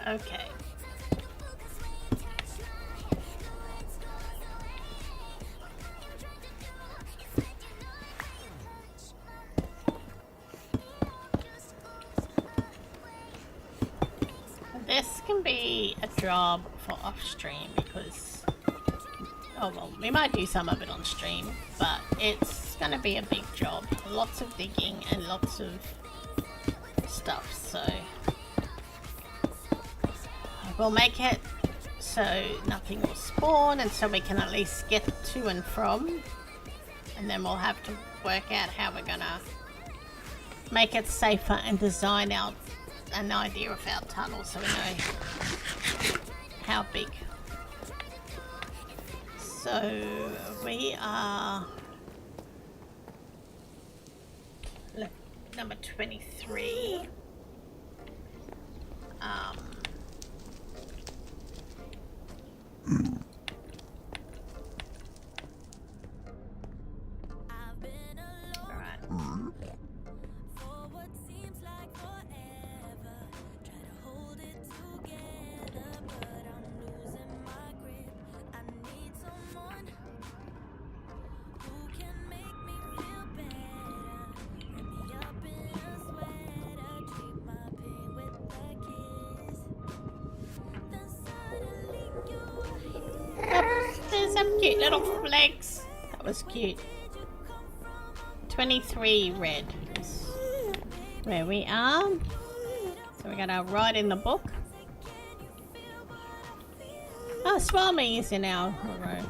Okay. This can be a job for off stream because, oh well, we might do some of it on stream, but it's gonna be a big job. Lots of digging and lots of stuff, so we'll make it so nothing will spawn and so we can at least get to and from, and then we'll have to work out how we're gonna make it safer and design out an idea of our tunnel so we know how big. So we are number 23. Some cute little flags. That was cute. 23 red is where we are. So we're gonna write in the book. Oh, Swami is in our row.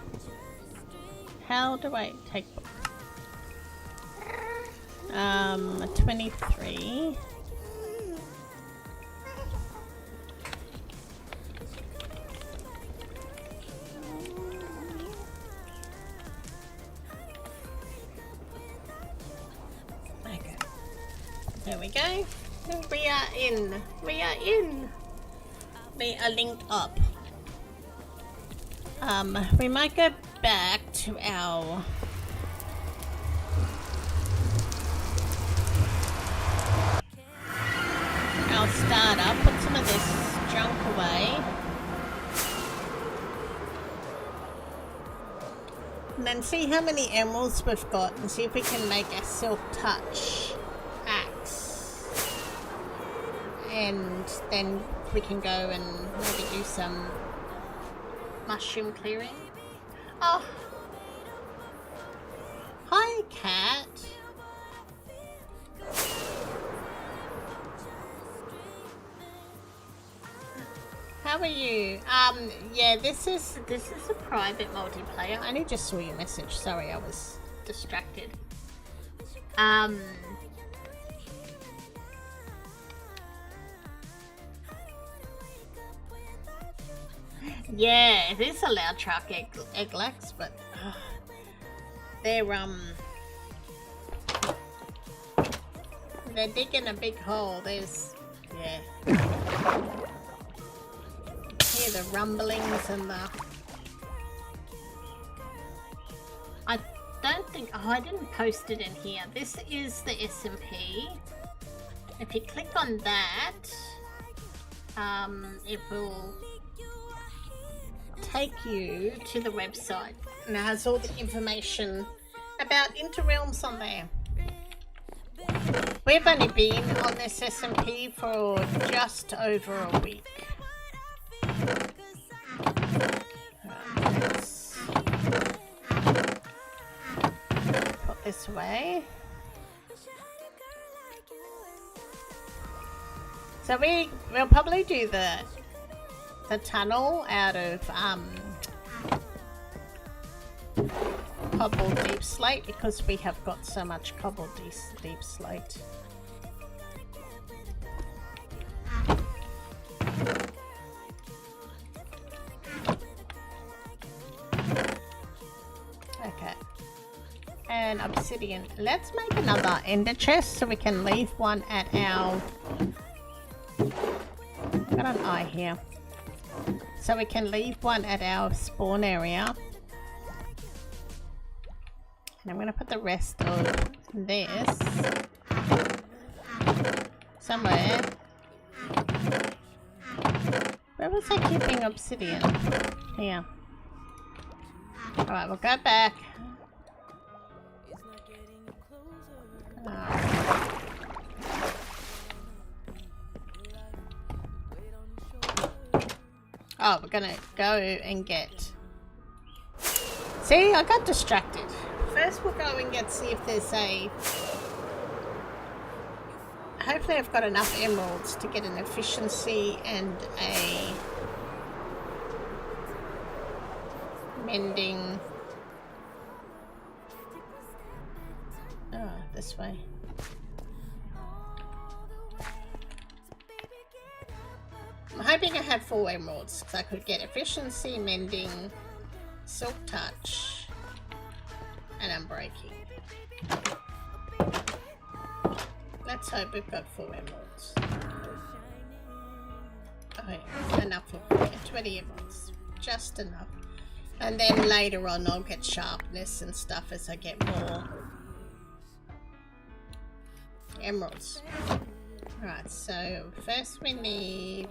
How do I take book? 23. There we go. We are in. We are in. We are linked up. We might go back to our startup. Put some of this junk away. and then see how many emeralds we've got and see if we can make a silk touch axe. And then we can go and maybe do some mushroom clearing. Oh. Hi, cat. How are you? Yeah, this is a private multiplayer. I only just saw your message. Sorry, I was distracted. Yeah, it is a loud truck, Egglax, but they're digging a big hole. There's, yeah. Hear the rumblings and the... I don't think... Oh, I didn't post it in here. This is the SMP. If you click on that, it will take you to the website. And it has all the information about Interrealms on there. We've only been on this SMP for just over a week. Let's put this away. So we'll probably do the tunnel out of cobble deep slate because we have got so much cobble deep slate. Okay. And obsidian. Let's make another ender chest so we can leave one at our... Got an eye here. So we can leave one at our spawn area. And I'm going to put the rest of this somewhere. Where was I keeping obsidian? Here. Alright, we'll go back. Oh, we're gonna go and get... See, I got distracted. First we'll go and see if there's a... Hopefully I've got enough emeralds to get an efficiency and a... mending... Oh, this way. I'm hoping I have 4 emeralds because I could get efficiency, mending, silk touch, and unbreaking. Let's hope we've got 4 emeralds. Oh, enough for 20 emeralds. Just enough. And then later on I'll get sharpness and stuff as I get more emeralds. Alright, so first we need...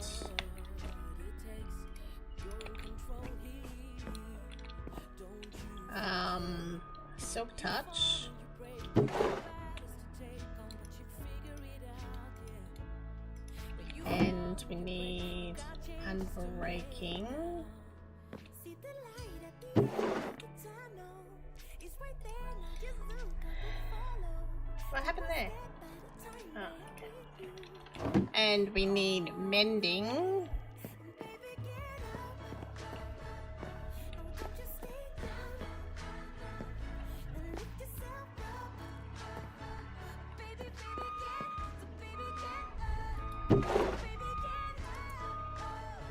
silk touch. And we need unbreaking. What happened there? Oh, okay. And we need mending.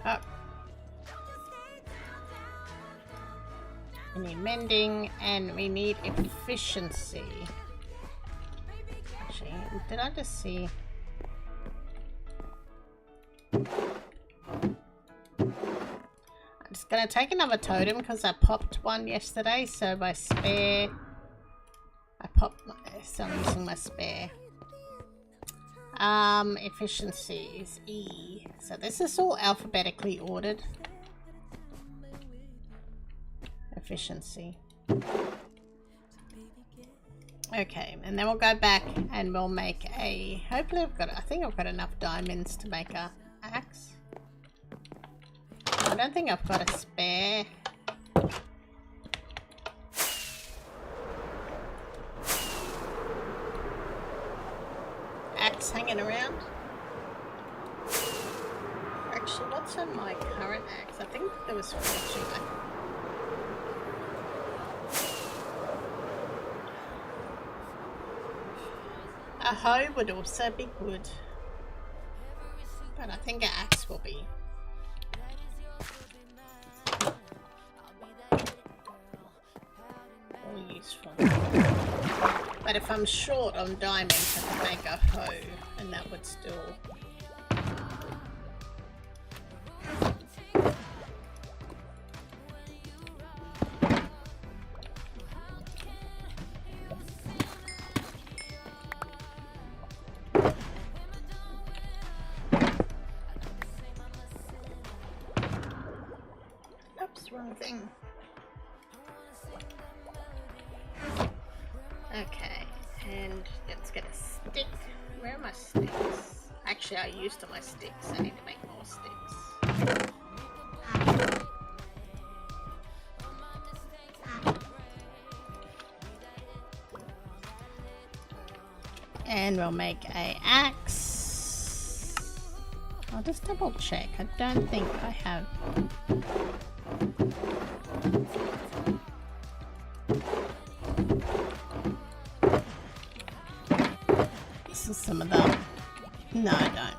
Oh. We need mending and we need efficiency. Actually, did I just see? I'm just gonna take another totem because I popped one yesterday, so my spare... so I'm using my spare. Efficiency is E. So this is all alphabetically ordered. Efficiency. Okay, and then we'll go back and we'll make a... Hopefully I think I've got enough diamonds to make a axe. I don't think I've got a spare. Axe hanging around. Actually, what's on my current axe? I think there was fortune. A hoe would also be good, but I think an axe will be more useful. But if I'm short on diamonds, I can make a hoe, and that would still... Wrong thing. Okay, and let's get a stick. Where are my sticks? Actually, I used all my sticks. I need to make more sticks. And we'll make a axe. I'll just double check. I don't think I have. This is some of them. No, I don't.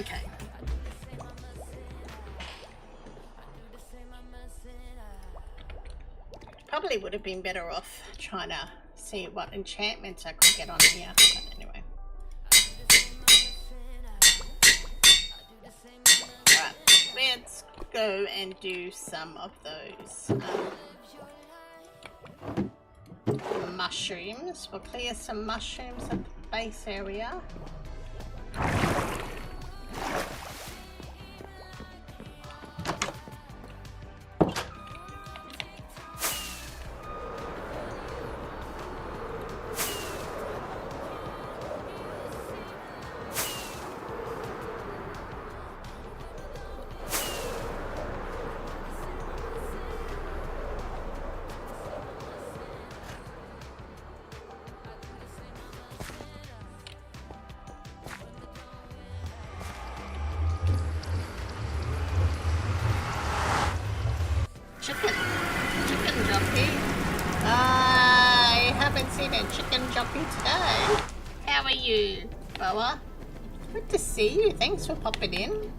Okay. Probably would have been better off trying to see what enchantments I could get on here. But anyway. Alright, let's go and do some of those mushrooms. We'll clear some mushrooms at the base area. Chicken jockey. I haven't seen a chicken jockey today. How are you, Boa? Good to see you. Thanks for popping in.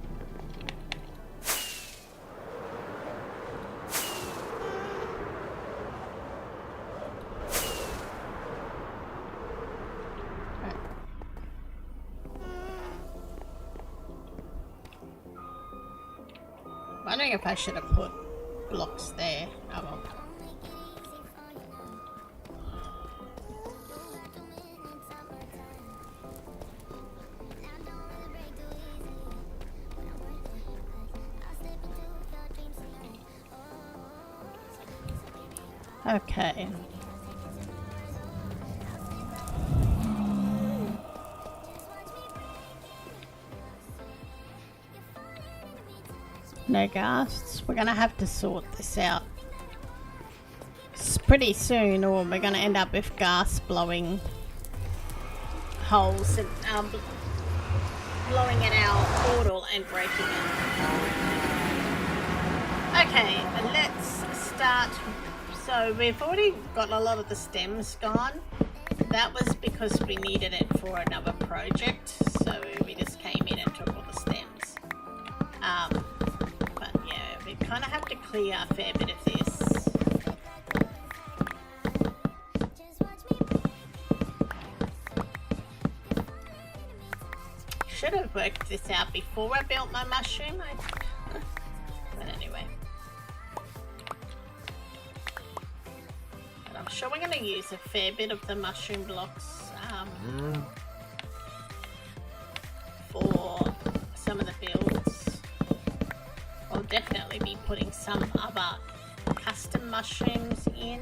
Wondering if I should have put blocks there. Oh well. Okay. No ghasts. We're gonna have to sort this out pretty soon, or we're gonna end up with ghast blowing holes and blowing in our portal and breaking it. Okay, let's start. So we've already got a lot of the stems gone. That was because we needed it for another project, so we just came in and took all the stems. But yeah, we kind of have to clear a fair bit of this. Should have worked this out before I built my mushroom. But anyway. But I'm sure we're going to use a fair bit of the mushroom blocks for some of the builds. Well, definitely probably be putting some other custom mushrooms in.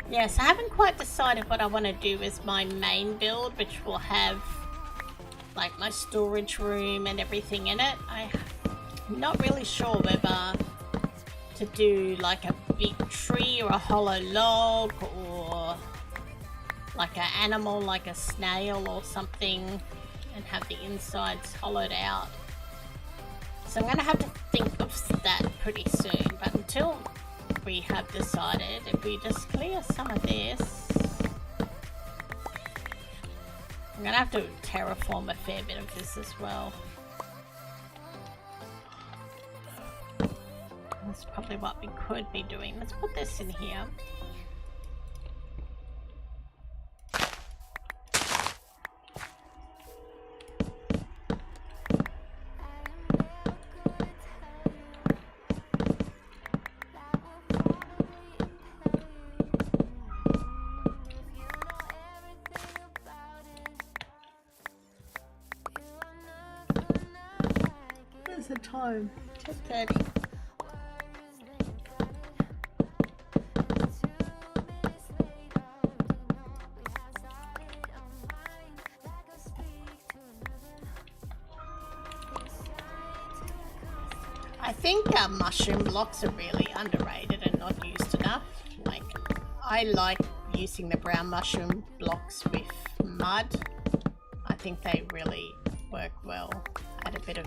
Yes, I haven't quite decided what I want to do as my main build, which will have like my storage room and everything in it. I'm not really sure whether to do like a big tree or a hollow log or like an animal like a snail or something and have the insides hollowed out. So I'm going to have to think of that pretty soon, but until we have decided, if we just clear some of this, I'm going to have to terraform a fair bit of this as well. That's probably what we could be doing. Let's put this in here. Where's the time? 10:30. I think mushroom blocks are really underrated and not used enough. Like, I like using the brown mushroom blocks with mud. I think they really work well. Add a bit of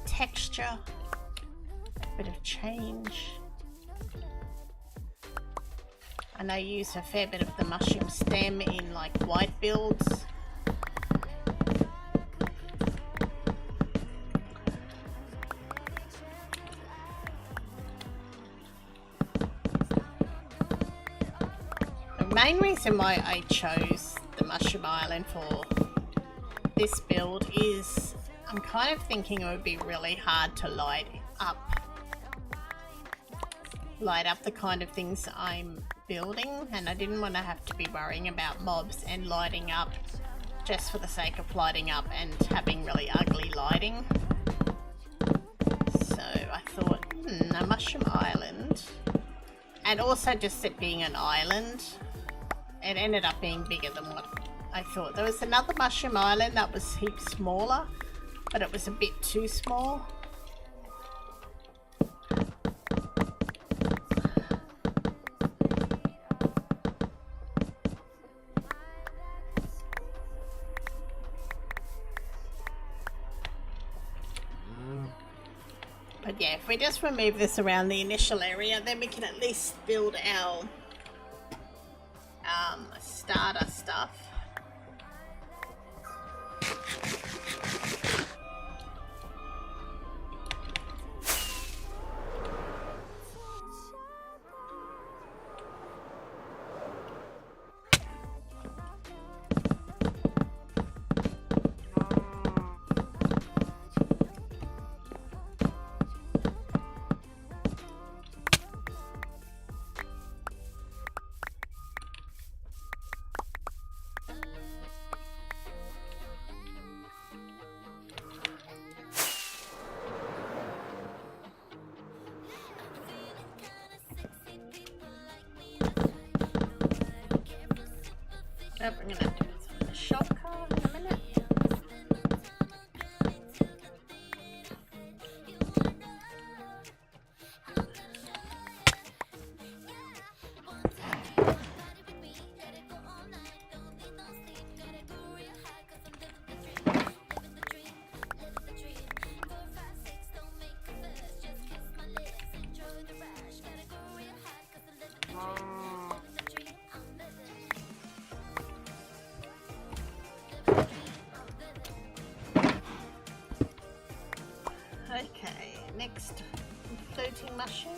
texture, a bit of change. And I use a fair bit of the mushroom stem in like white builds. The main reason why I chose the Mushroom Island for this build is I'm kind of thinking it would be really hard to light up the kind of things I'm building, and I didn't want to have to be worrying about mobs and lighting up just for the sake of lighting up and having really ugly lighting. So I thought, a Mushroom Island, and also just it being an island, it ended up being bigger than what I thought. There was another Mushroom Island that was heaps smaller, but it was a bit too small. But yeah, if we just remove this around the initial area, then we can at least build our starter stuff. We're going to have to put some shop card in a minute. Okay, next, floating mushroom.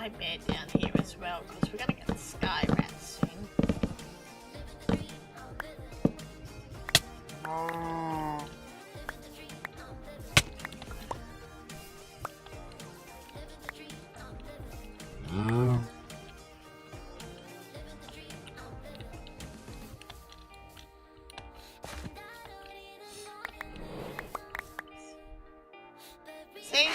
my bed down here as well because we're gonna get the sky rat soon. See?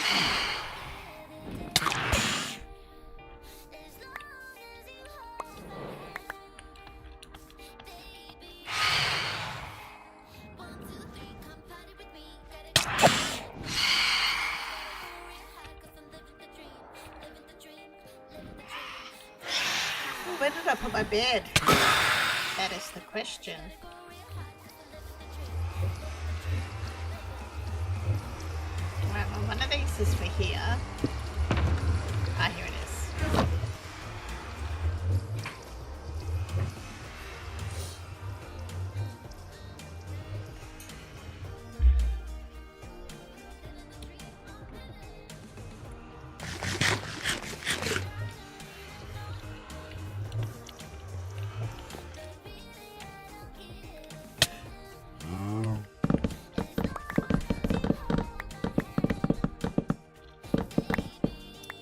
Where did I put my bed? That is the question. Right, well, one of these is for here. Ah, here it is.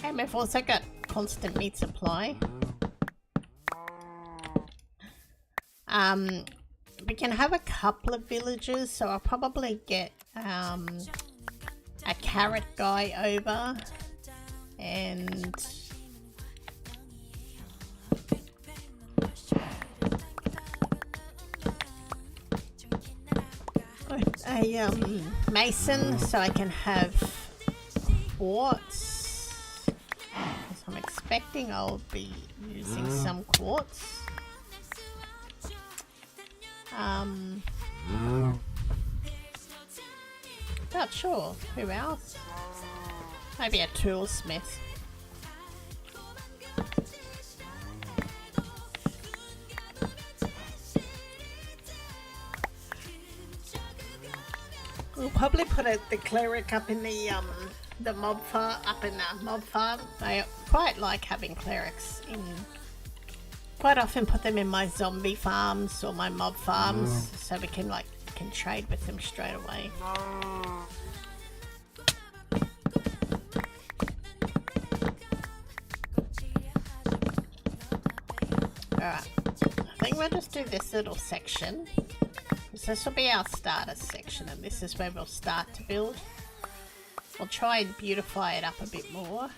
And we've also got constant meat supply. We can have a couple of villagers, so I'll probably get a carrot guy over and a mason, so I can have quartz. Because I'm expecting I'll be using some quartz. Not sure. Who else? Maybe a toolsmith. We'll probably put the cleric up in the mob farm. I quite like having clerics in. Quite often put them in my zombie farms or my mob farms, so we can trade with them straight away. Alright, I think we'll just do this little section. So this will be our starter section, and this is where we'll start to build. We'll try and beautify it up a bit more.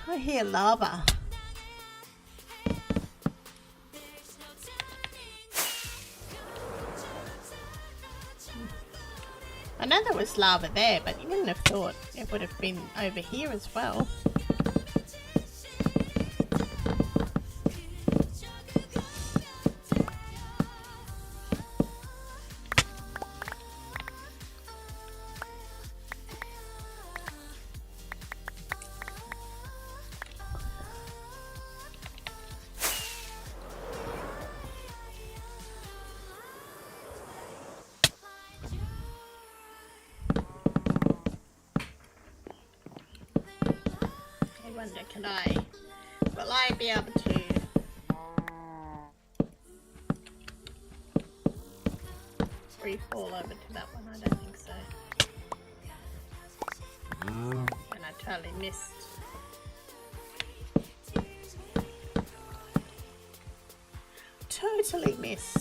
I hear lava. I know there was lava there, but you wouldn't have thought it would have been over here as well. Will I be able to free fall over to that one? I don't think so. And I totally missed. Totally missed.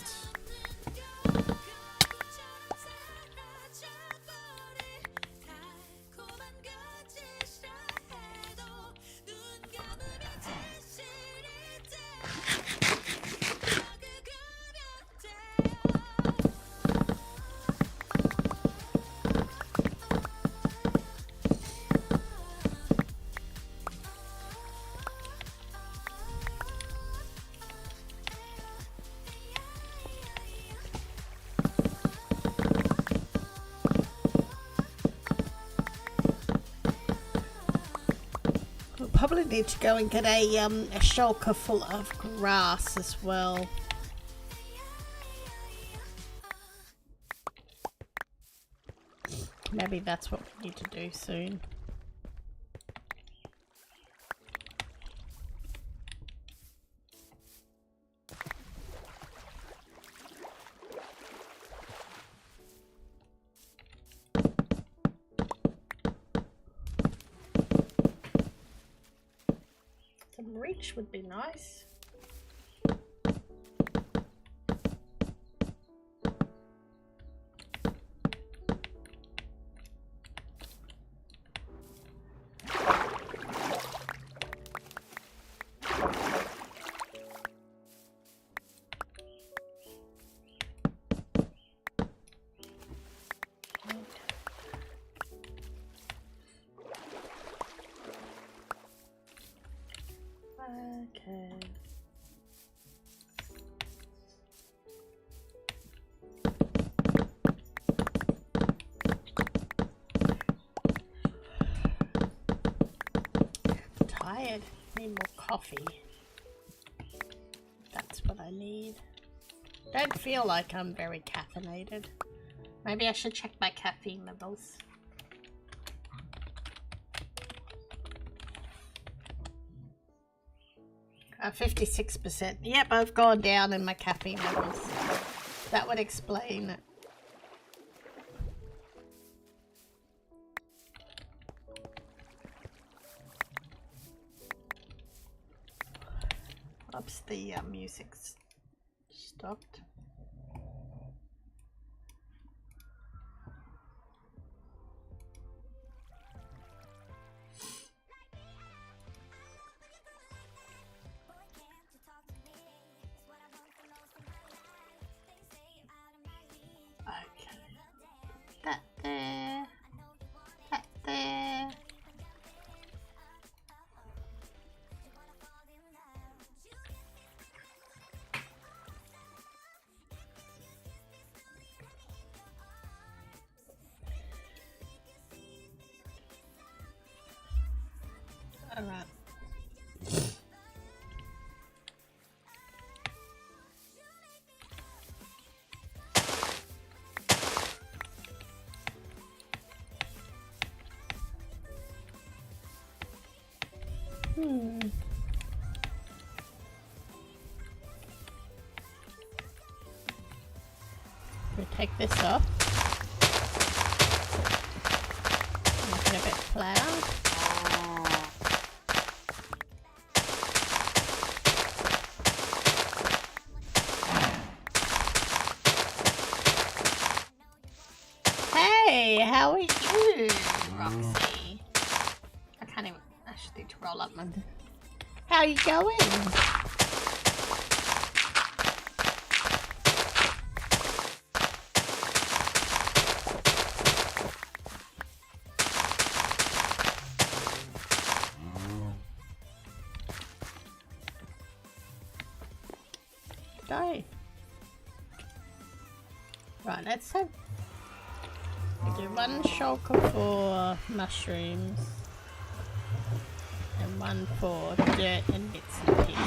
Probably need to go and get a shulker full of grass as well. Maybe that's what we need to do soon. Some reach would be nice. Okay. I'm tired. Need more coffee. That's what I need. Don't feel like I'm very caffeinated. Maybe I should check my caffeine levels. 56%. Yep, I've gone down in my caffeine levels. That would explain it. Oops, the music's stopped. All right. We take this off. Make it a bit flatter. Hey, how are you, Roxy? I can't even. I should need to roll up my. How are you going? Go. Right, let's have. We do one shulker for mushrooms and one for dirt and bits and pieces.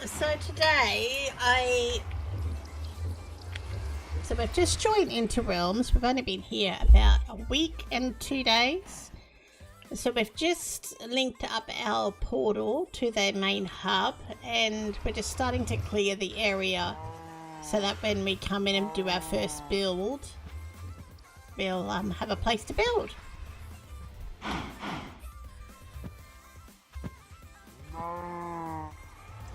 So today so we've just joined Into Realms. We've only been here about a week and 2 days. So we've just linked up our portal to the main hub and we're just starting to clear the area so that when we come in and do our first build, we'll have a place to build.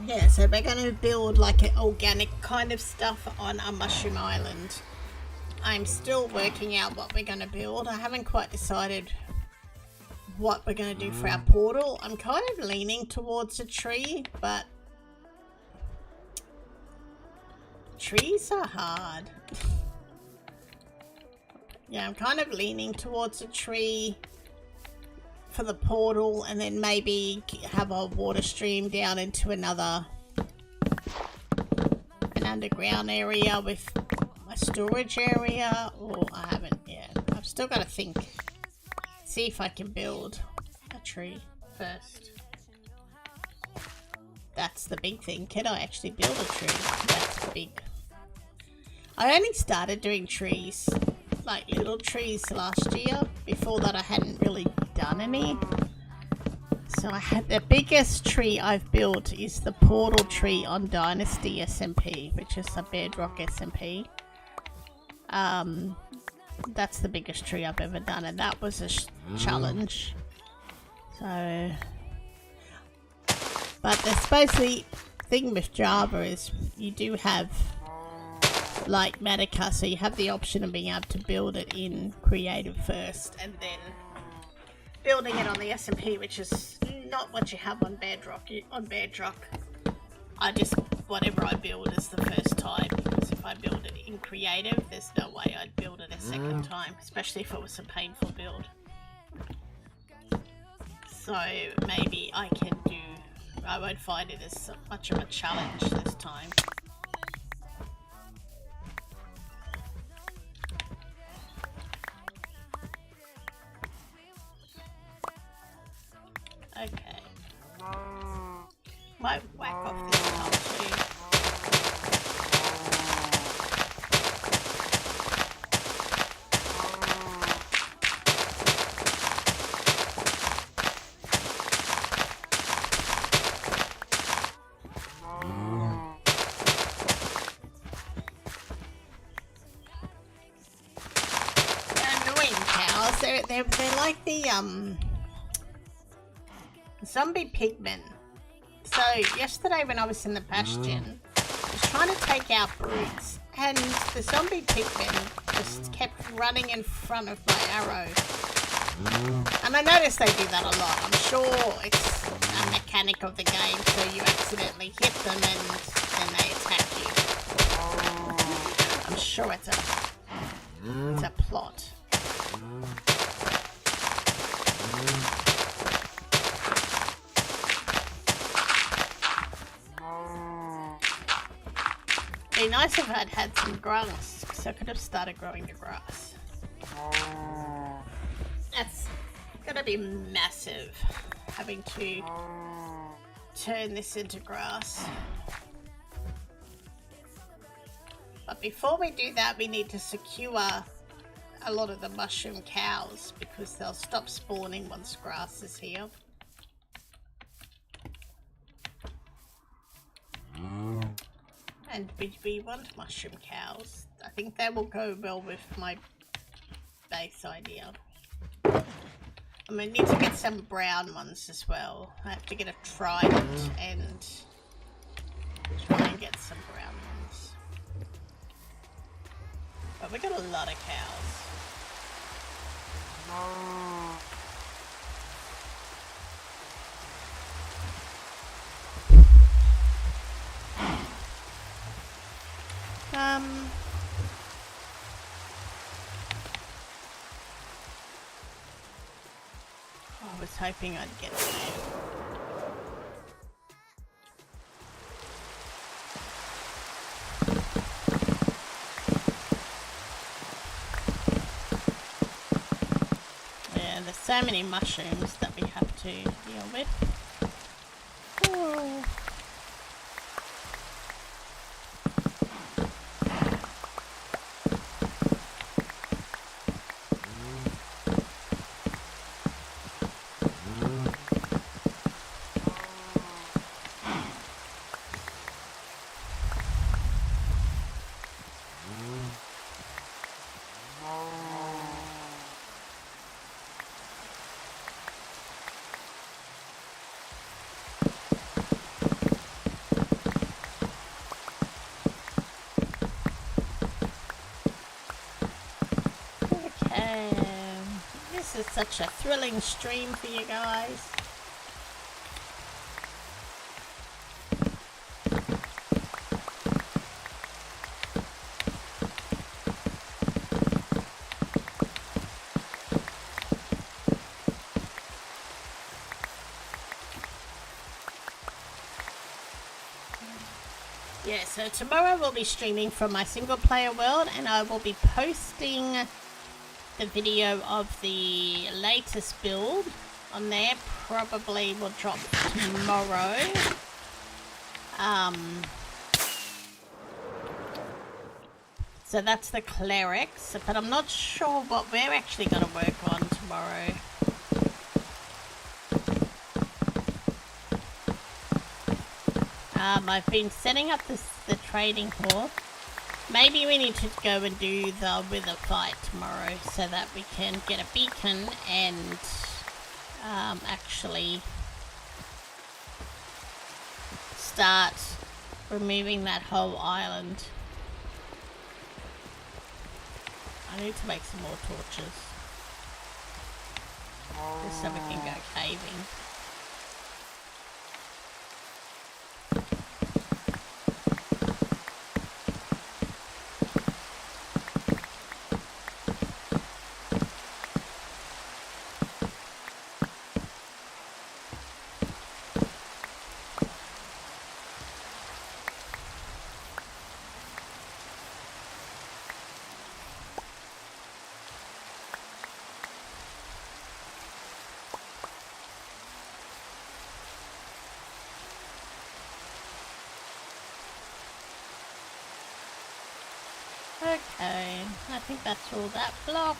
Yeah, so we're going to build like an organic kind of stuff on a mushroom island. I'm still working out what we're going to build. I haven't quite decided what we're going to do for our portal. I'm kind of leaning towards a tree, but trees are hard. Yeah, I'm kind of leaning towards a tree for the portal and then maybe have a water stream down into an underground area with a storage area, or I haven't yet. I've still got to think. See if I can build a tree first. that's the big thing. Can I actually build a tree? That's big. I only started doing trees, like little trees, last year. Before that I hadn't really done any. So I had the biggest tree I've built is the portal tree on Dynasty SMP, which is a Bedrock SMP. That's the biggest tree I've ever done, and that was a challenge. So, but the supposedly thing with Java is you do have like Matica, so you have the option of being able to build it in Creative first, and then building it on the SMP, which is not what you have on Bedrock. On Bedrock, whatever I build is the first time, because if I build it in Creative, there's no way I'd build it a second time, especially if it was a painful build. So maybe I won't find it as much of a challenge this time. Okay. Might whack off this tile too. They're annoying cows. They're like the zombie pigmen. So yesterday when I was in the bastion, I was trying to take out brutes, and the zombie pigmen just kept running in front of my arrow. And I noticed they do that a lot. I'm sure it's a mechanic of the game, so you accidentally hit them and then they attack you. I'm sure it's a plot. It'd be nice if I'd had some grass, so I could have started growing the grass. That's gonna be massive, having to turn this into grass. But before we do that, we need to secure a lot of the mushroom cows, because they'll stop spawning once grass is here. And we want mushroom cows. I think they will go well with my base idea. I'm gonna need to get some brown ones as well. I have to get a trident and try and get some brown ones. But we got a lot of cows. I was hoping I'd get there. Yeah, there's so many mushrooms that we have to deal with. Oh. This is such a thrilling stream for you guys. Yeah, so tomorrow we'll be streaming from my single player world, and I will be posting the video of the latest build on there. Probably will drop tomorrow. So that's the clerics, but I'm not sure what we're actually going to work on tomorrow. I've been setting up the trading hall. Maybe we need to go and do the wither fight tomorrow so that we can get a beacon and actually start removing that whole island. I need to make some more torches just so we can go caving. Okay, I think that's all that block.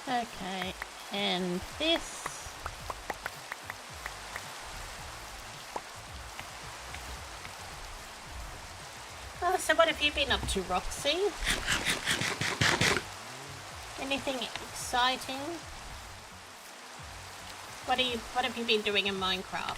Okay, and this. Oh, so what have you been up to, Roxy? Anything exciting? What have you been doing in Minecraft?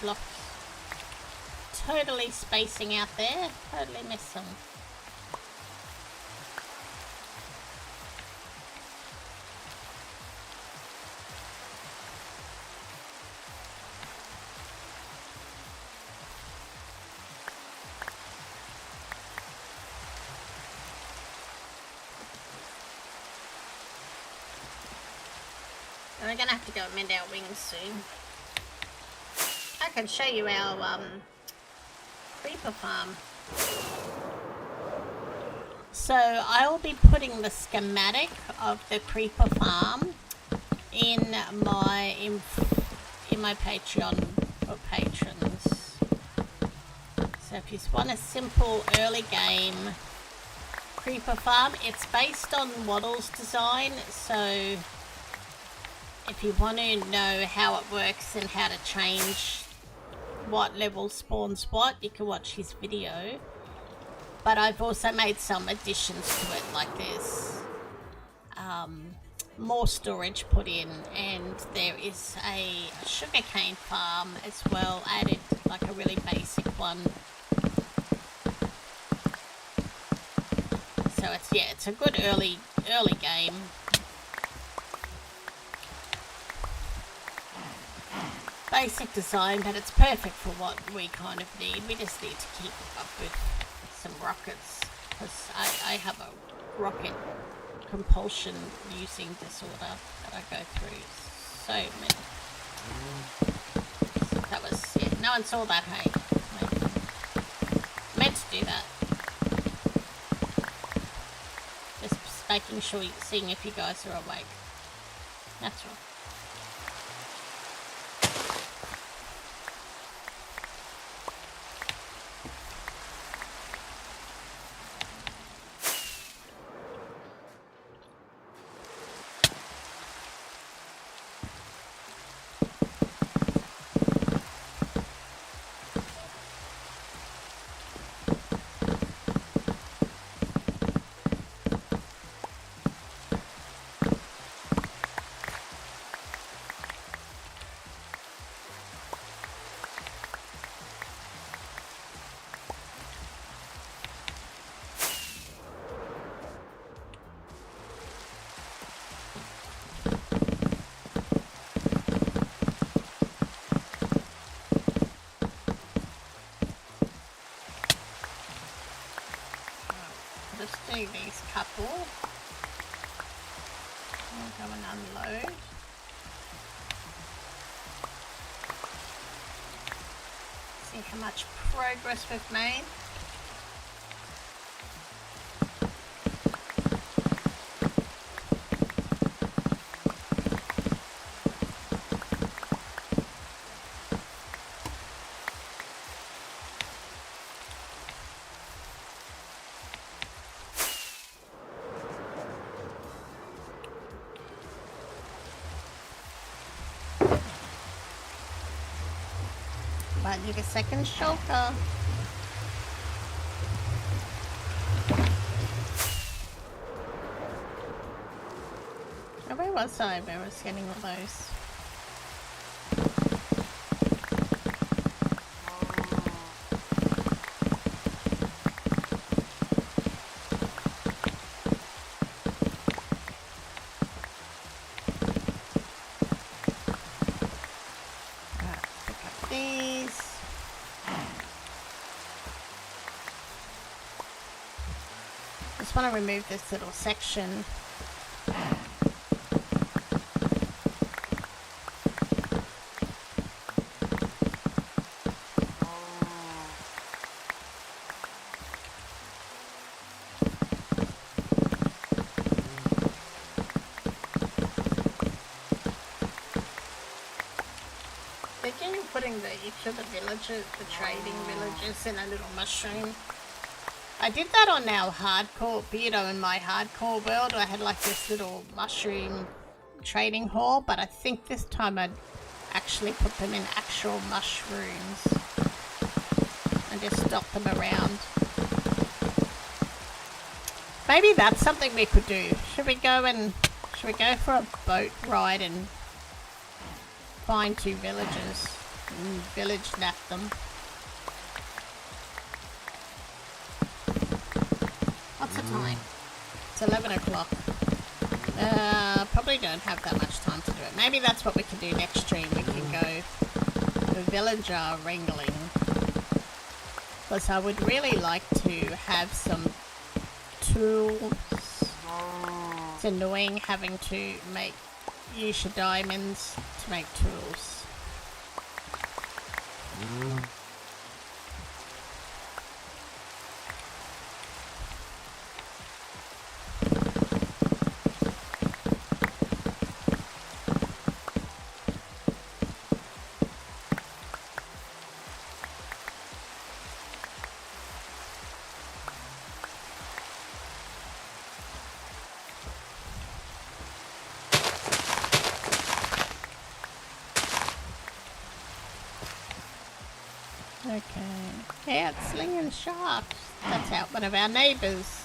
Blocks. Totally spacing out there. Totally missed some. We're gonna have to go and mend our wings soon. I can show you our creeper farm. So I will be putting the schematic of the creeper farm in my Patreon for patrons. So if you just want a simple early game creeper farm, it's based on Waddle's design, so if you want to know how it works and how to change what level spawns what, you can watch his video. But I've also made some additions to it, like there's more storage put in, and there is a sugarcane farm as well added, like a really basic one. So it's a good early game. Basic design, but it's perfect for what we kind of need. We just need to keep up with some rockets, because I have a rocket compulsion using disorder that I go through so many. That was, yeah, no one saw that, hey? I meant to do that. Just making sure, seeing if you guys are awake. That's right. just do these couple. We'll go and unload. See how much progress we've made. Might need a second shulker. Oh, where was I? Where was getting all those? Just want to remove this little section. Thinking of putting each of the villages, the trading villages, in a little mushroom. I did that on our hardcore, in my hardcore world. I had like this little mushroom trading hall, but I think this time I'd actually put them in actual mushrooms and just dot them around. Maybe that's something we could do. Should we go for a boat ride and find 2 villages and village nap them? What's the time? It's 11 o'clock. Probably don't have that much time to do it. Maybe that's what we can do next stream. We can go villager wrangling. Because I would really like to have some tools. It's annoying having to use your diamonds to make tools. Okay. Yeah, it's slinging sharks. That's out one of our neighbours.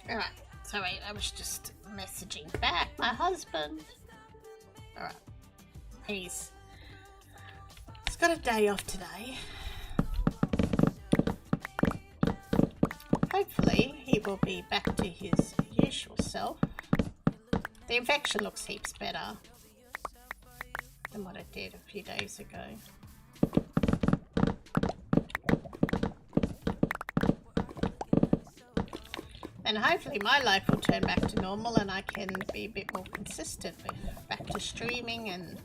Alright, sorry, I was just messaging back my husband. Alright, he's got a day off today. Hopefully he will be back to his usual self. The infection looks heaps better than what it did a few days ago. And hopefully my life will turn back to normal and I can be a bit more consistent with back to streaming, and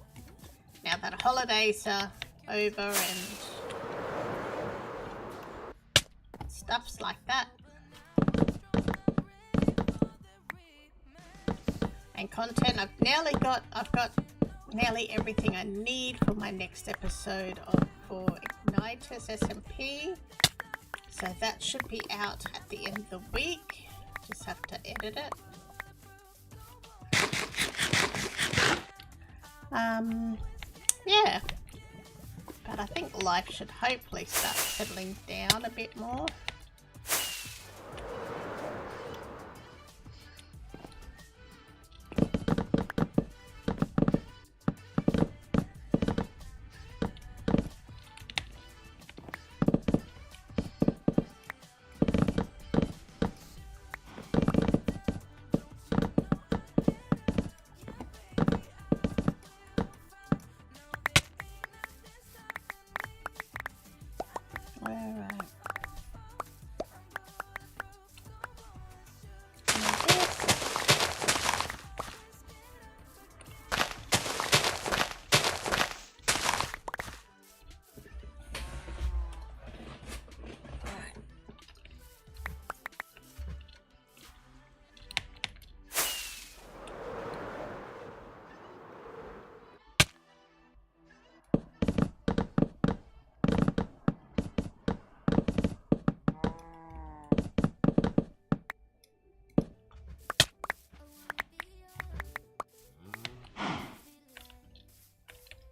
now that holidays are over and stuffs like that. and content. I've got nearly everything I need for my next episode for Ignitus SMP. So that should be out at the end of the week. Just have to edit it. Yeah. But I think life should hopefully start settling down a bit more.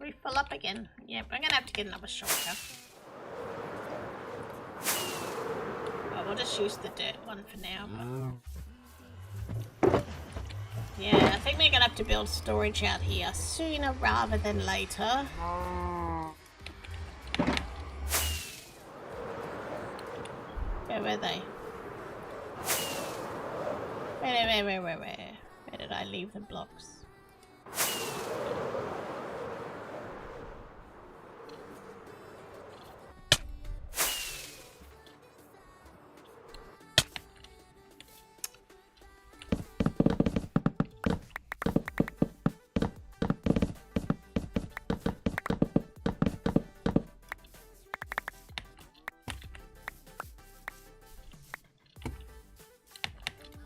Refill up again. Yep, I'm gonna have to get another shotgun. Oh, we'll just use the dirt one for now. But... yeah, I think we're gonna have to build storage out here sooner rather than later. Where were they? Where did I leave the blocks?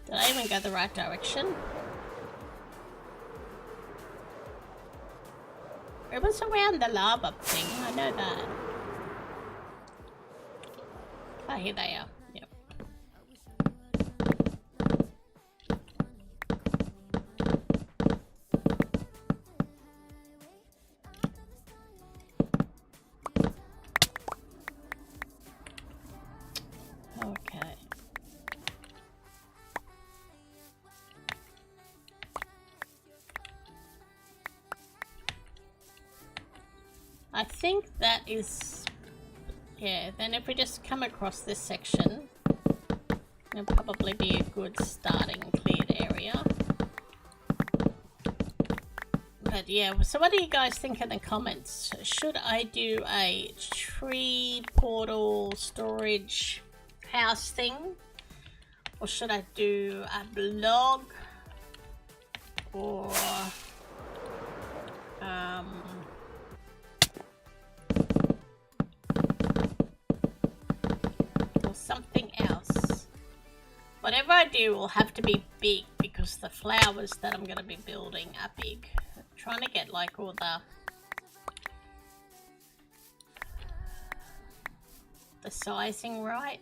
Did I even go the right direction? It was around the lava thing, I know that. Oh, here they are. Yep. Okay. I think that is, yeah, then if we just come across this section, it'll probably be a good starting cleared area. But yeah, so what do you guys think in the comments? Should I do a tree portal storage house thing? Or should I do a blog? Or something else. Whatever I do will have to be big because the flowers that I'm going to be building are big. I'm trying to get like all the sizing right.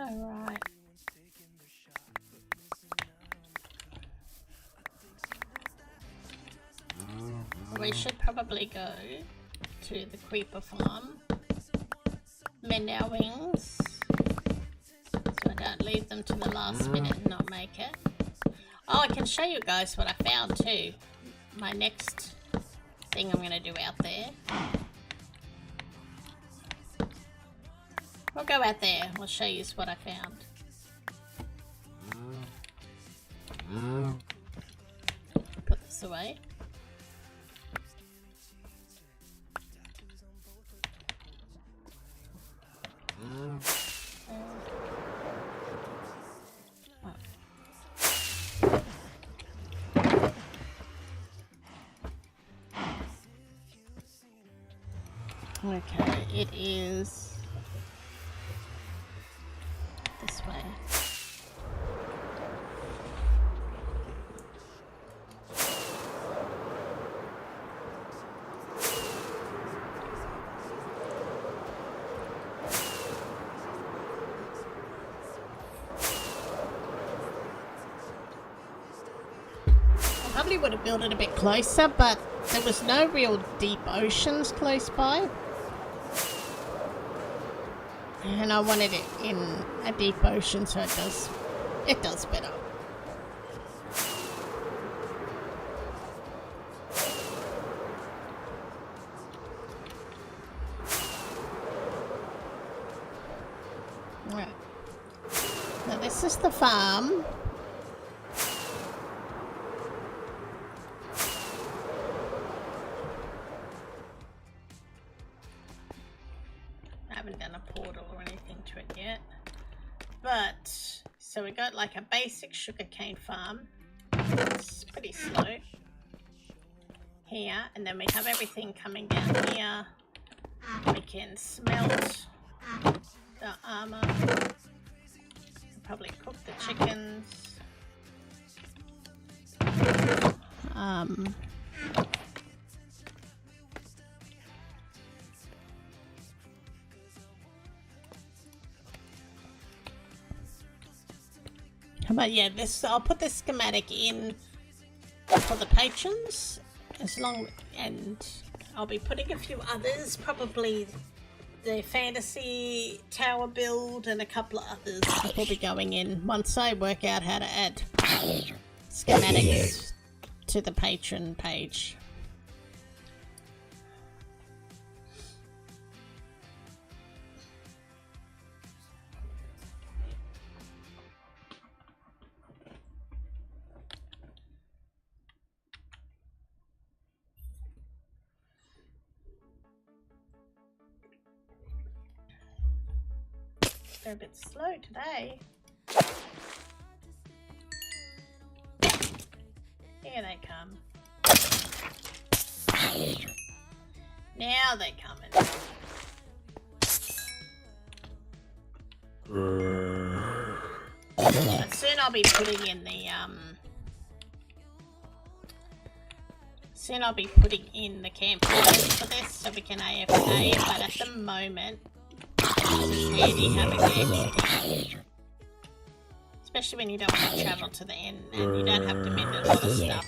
Alright. We should probably go to the creeper farm. Mend our wings. So I don't leave them to the last minute and not make it. Oh, I can show you guys what I found too. My next thing I'm going to do out there. We'll go out there. We'll show you what I found. Put this away. Okay, it is this way. I probably would have built it a bit closer, but there was no real deep oceans close by. And I wanted it in a deep ocean, so it does better. Right. Now this is the farm. But, so we got like a basic sugarcane farm. It's pretty slow. Here, and then we have everything coming down here. We can smelt the armor. Probably cook the chickens. But yeah, I'll put this schematic in for the patrons and I'll be putting a few others, probably the fantasy tower build and a couple of others will be going in once I work out how to add schematics to the patron page. They're a bit slow today. Here they come. Now they're coming. But soon I'll be putting in the campfires for this so we can AFK, but at the moment Andy having AFK. Especially when you don't want to travel to the end and you don't have to mend a lot of stuff.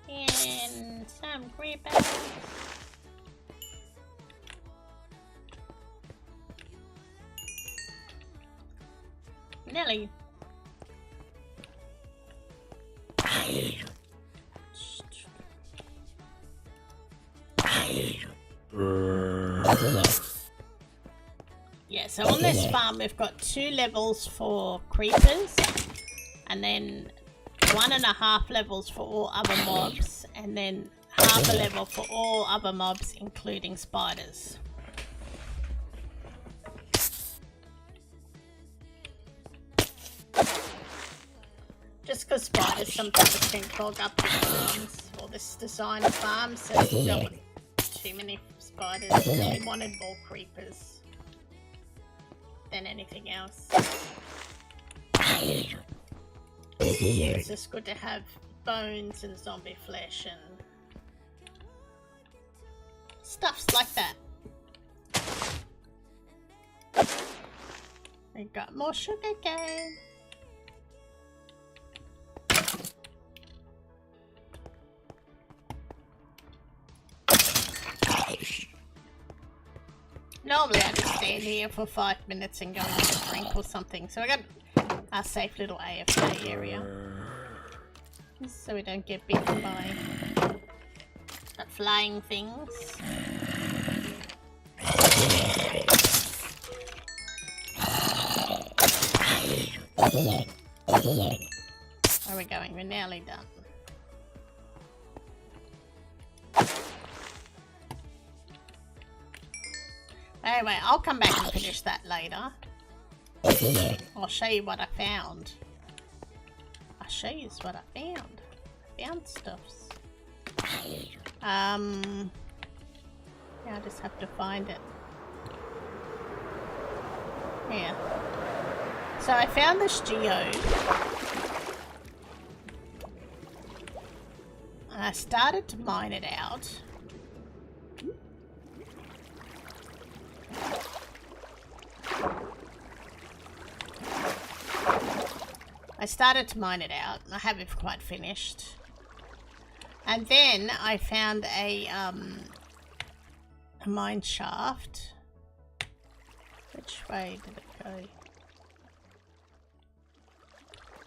And some creepers. Nelly. Yeah, so on this farm we've got 2 levels for creepers and then 1.5 levels for all other mobs and then half a level for all other mobs including spiders. Just because spiders sometimes can clog up the farms or this design of farms, so you don't want too many spiders. We wanted more creepers than anything else. It's just good to have bones and zombie flesh and stuffs like that. We got more sugar cane. Normally I just stand here for 5 minutes and go and get a drink or something. So I got a safe little AFK area. So we don't get bitten by the flying things. Where are we going? We're nearly done. Anyway, I'll come back and finish that later. I'll show you what I found. I'll show you what I found. I found stuffs. Yeah, I just have to find it. Here. So I found this geode. And I started to mine it out. I started to mine it out. I haven't quite finished. And then I found a mine shaft. Which way did it go?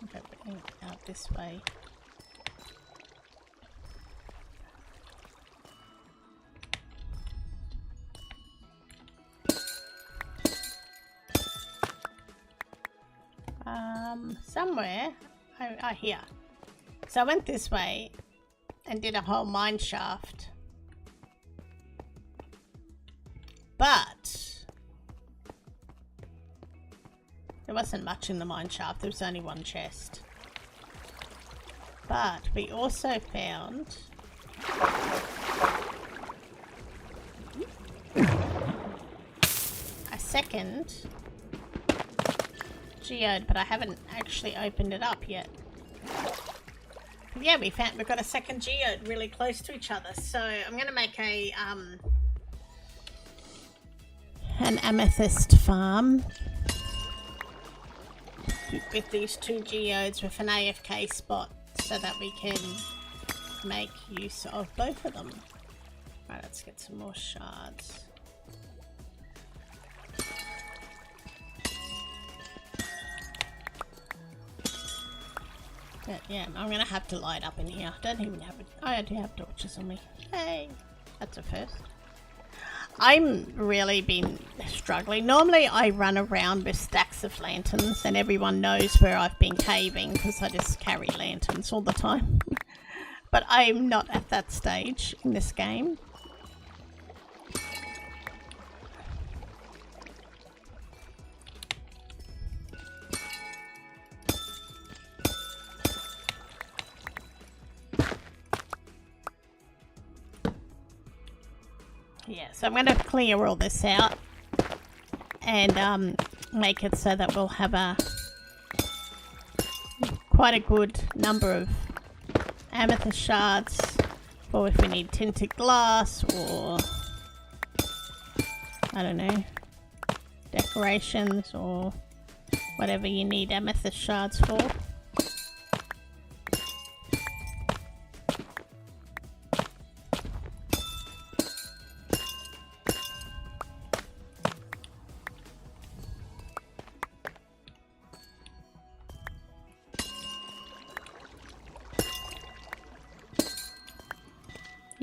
Okay, out this way. Somewhere. Here. So I went this way and did a whole mine shaft. But there wasn't much in the mine shaft. There was only one chest. But we also found a second geode, but I haven't actually opened it up yet. But yeah, we've got a second geode really close to each other, so I'm gonna make a an amethyst farm with these two geodes with an AFK spot so that we can make use of both of them. Right, let's get some more shards. But yeah, I'm gonna have to light up in here. I don't even have it. I do have torches on me. Hey, that's a first. I'm really been struggling. Normally I run around with stacks of lanterns and everyone knows where I've been caving because I just carry lanterns all the time. But I'm not at that stage in this game. Yeah, so I'm going to clear all this out and make it so that we'll have quite a good number of amethyst shards for if we need tinted glass or, I don't know, decorations or whatever you need amethyst shards for.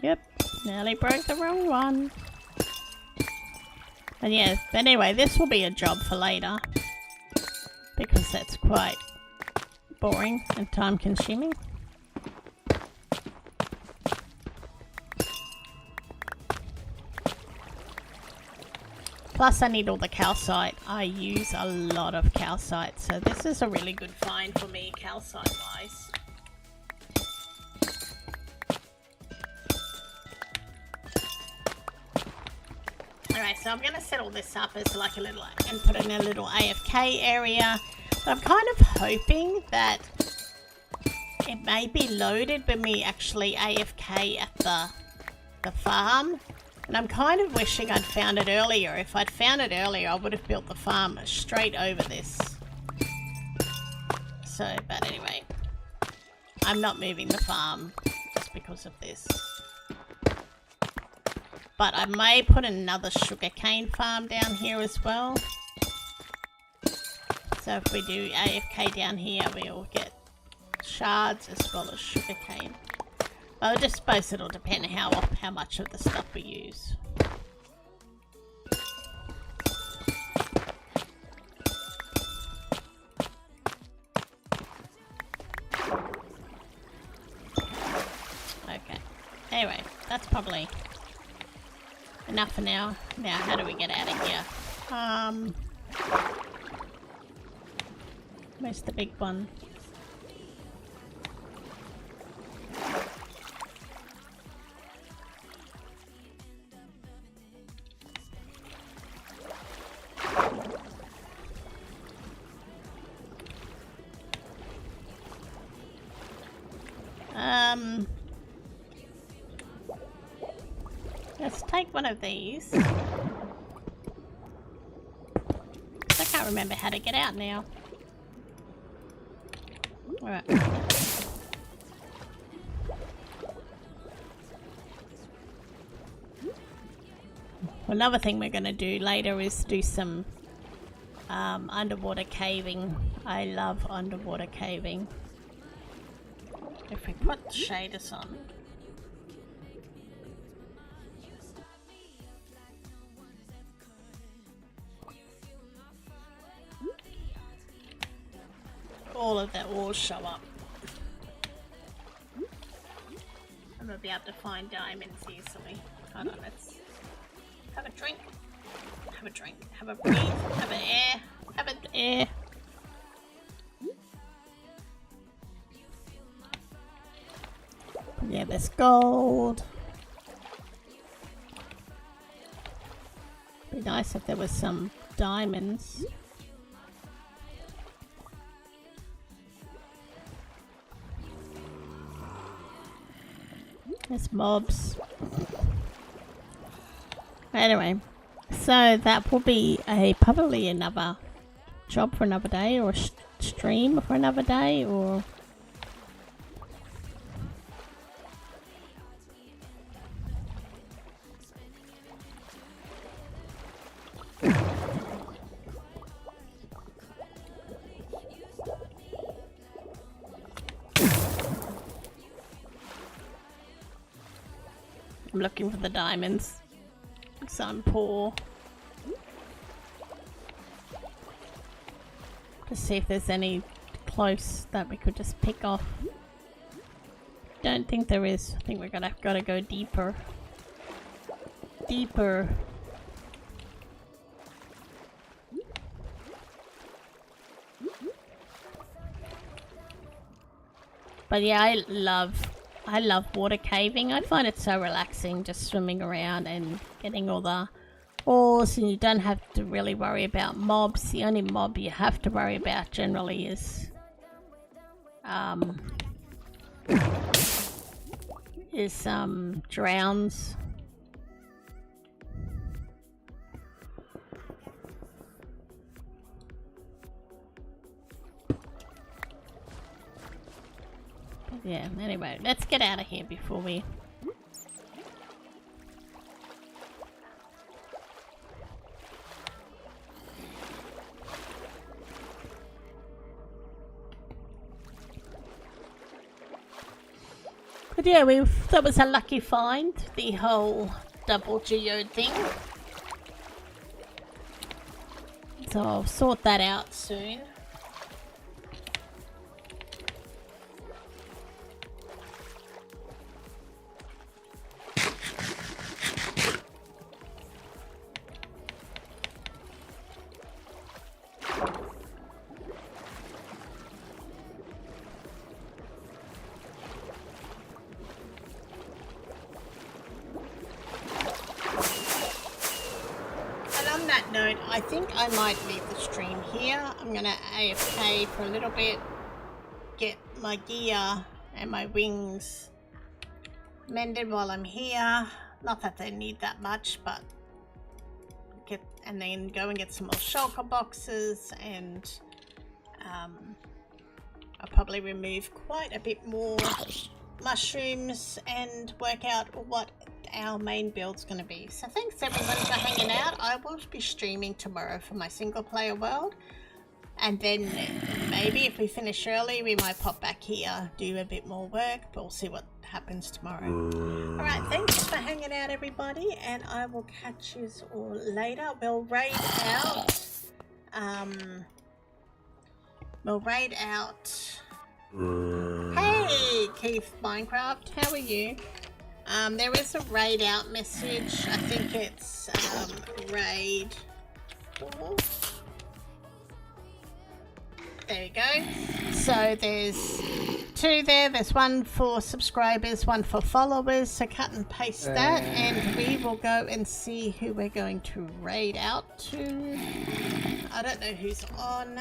Yep, nearly broke the wrong one. And yeah, but anyway, this will be a job for later. Because that's quite boring and time consuming. Plus I need all the calcite. I use a lot of calcite, so this is a really good find for me calcite wise. Alright, so I'm going to set all this up as like a little, and put it in a little AFK area. But I'm kind of hoping that it may be loaded when we actually AFK at the farm. And I'm kind of wishing I'd found it earlier. If I'd found it earlier, I would have built the farm straight over this. So, but anyway. I'm not moving the farm just because of this. But I may put another sugarcane farm down here as well. So if we do AFK down here, we'll get shards as well as sugarcane. I just suppose it'll depend how much of the stuff we use. Okay. Anyway, that's probably enough for now. Now, how do we get out of here? Where's the big one? Let's take one of these. I can't remember how to get out now. Alright. Another thing we're going to do later is do some underwater caving. I love underwater caving. If we put shaders on. All of that will show up. I'm gonna be able to find diamonds easily. Hold on, let's have a drink. Have a drink. Have a breathe. Have an air. Have an air. Yeah, there's gold. Be nice if there was some diamonds. There's mobs. Anyway, so that will be probably another job for another day, or stream for another day, or I'm looking for the diamonds, because I'm poor. To see if there's any close that we could just pick off. Don't think there is. I think we're gotta go deeper. Deeper. But yeah, I love water caving. I find it so relaxing just swimming around and getting all the ores, and you don't have to really worry about mobs. The only mob you have to worry about generally is drowns. Yeah, anyway, let's get out of here before we... But yeah, that was a lucky find, the whole double geode thing. So I'll sort that out soon. Note, I think I might leave the stream here. I'm gonna AFK for a little bit, get my gear and my wings mended while I'm here. Not that they need that much, but and then go and get some more shulker boxes, and I'll probably remove quite a bit more mushrooms and work out what our main build's going to be. So thanks everyone for hanging out. I will be streaming tomorrow for my single player world, and then maybe if we finish early we might pop back here, do a bit more work, but we'll see what happens tomorrow. Alright, thanks for hanging out everybody, and I will catch you all later. We'll raid out. Hey Keith Minecraft, how are you? There is a raid out message. I think it's raid 4. There you go. So there's 2 there. There's 1 for subscribers, 1 for followers. So cut and paste that, and we will go and see who we're going to raid out to. I don't know who's on.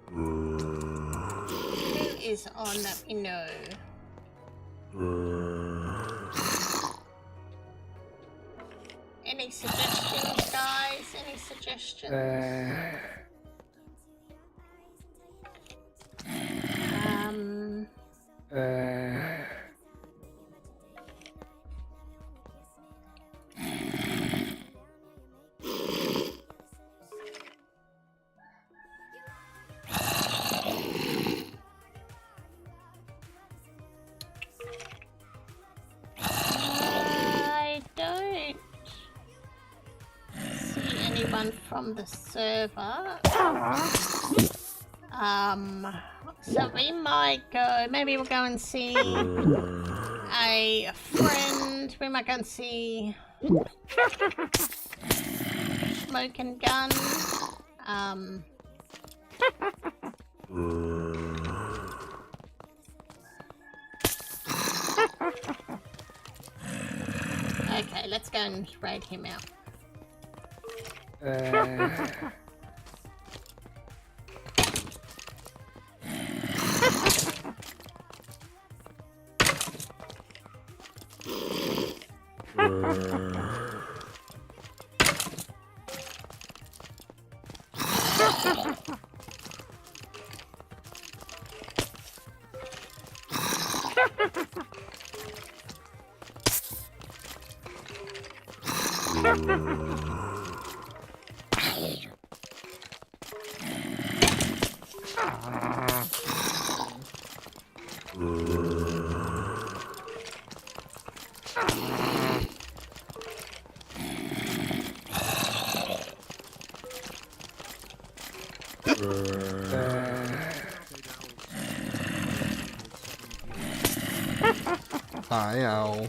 Who is on that we know? Any suggestions, guys? Any suggestions? I don't see anyone from the server. So we might go, maybe we'll go and see a friend. We might go and see Smoke and Gun. Okay, let's go and raid him out. Hi, owl.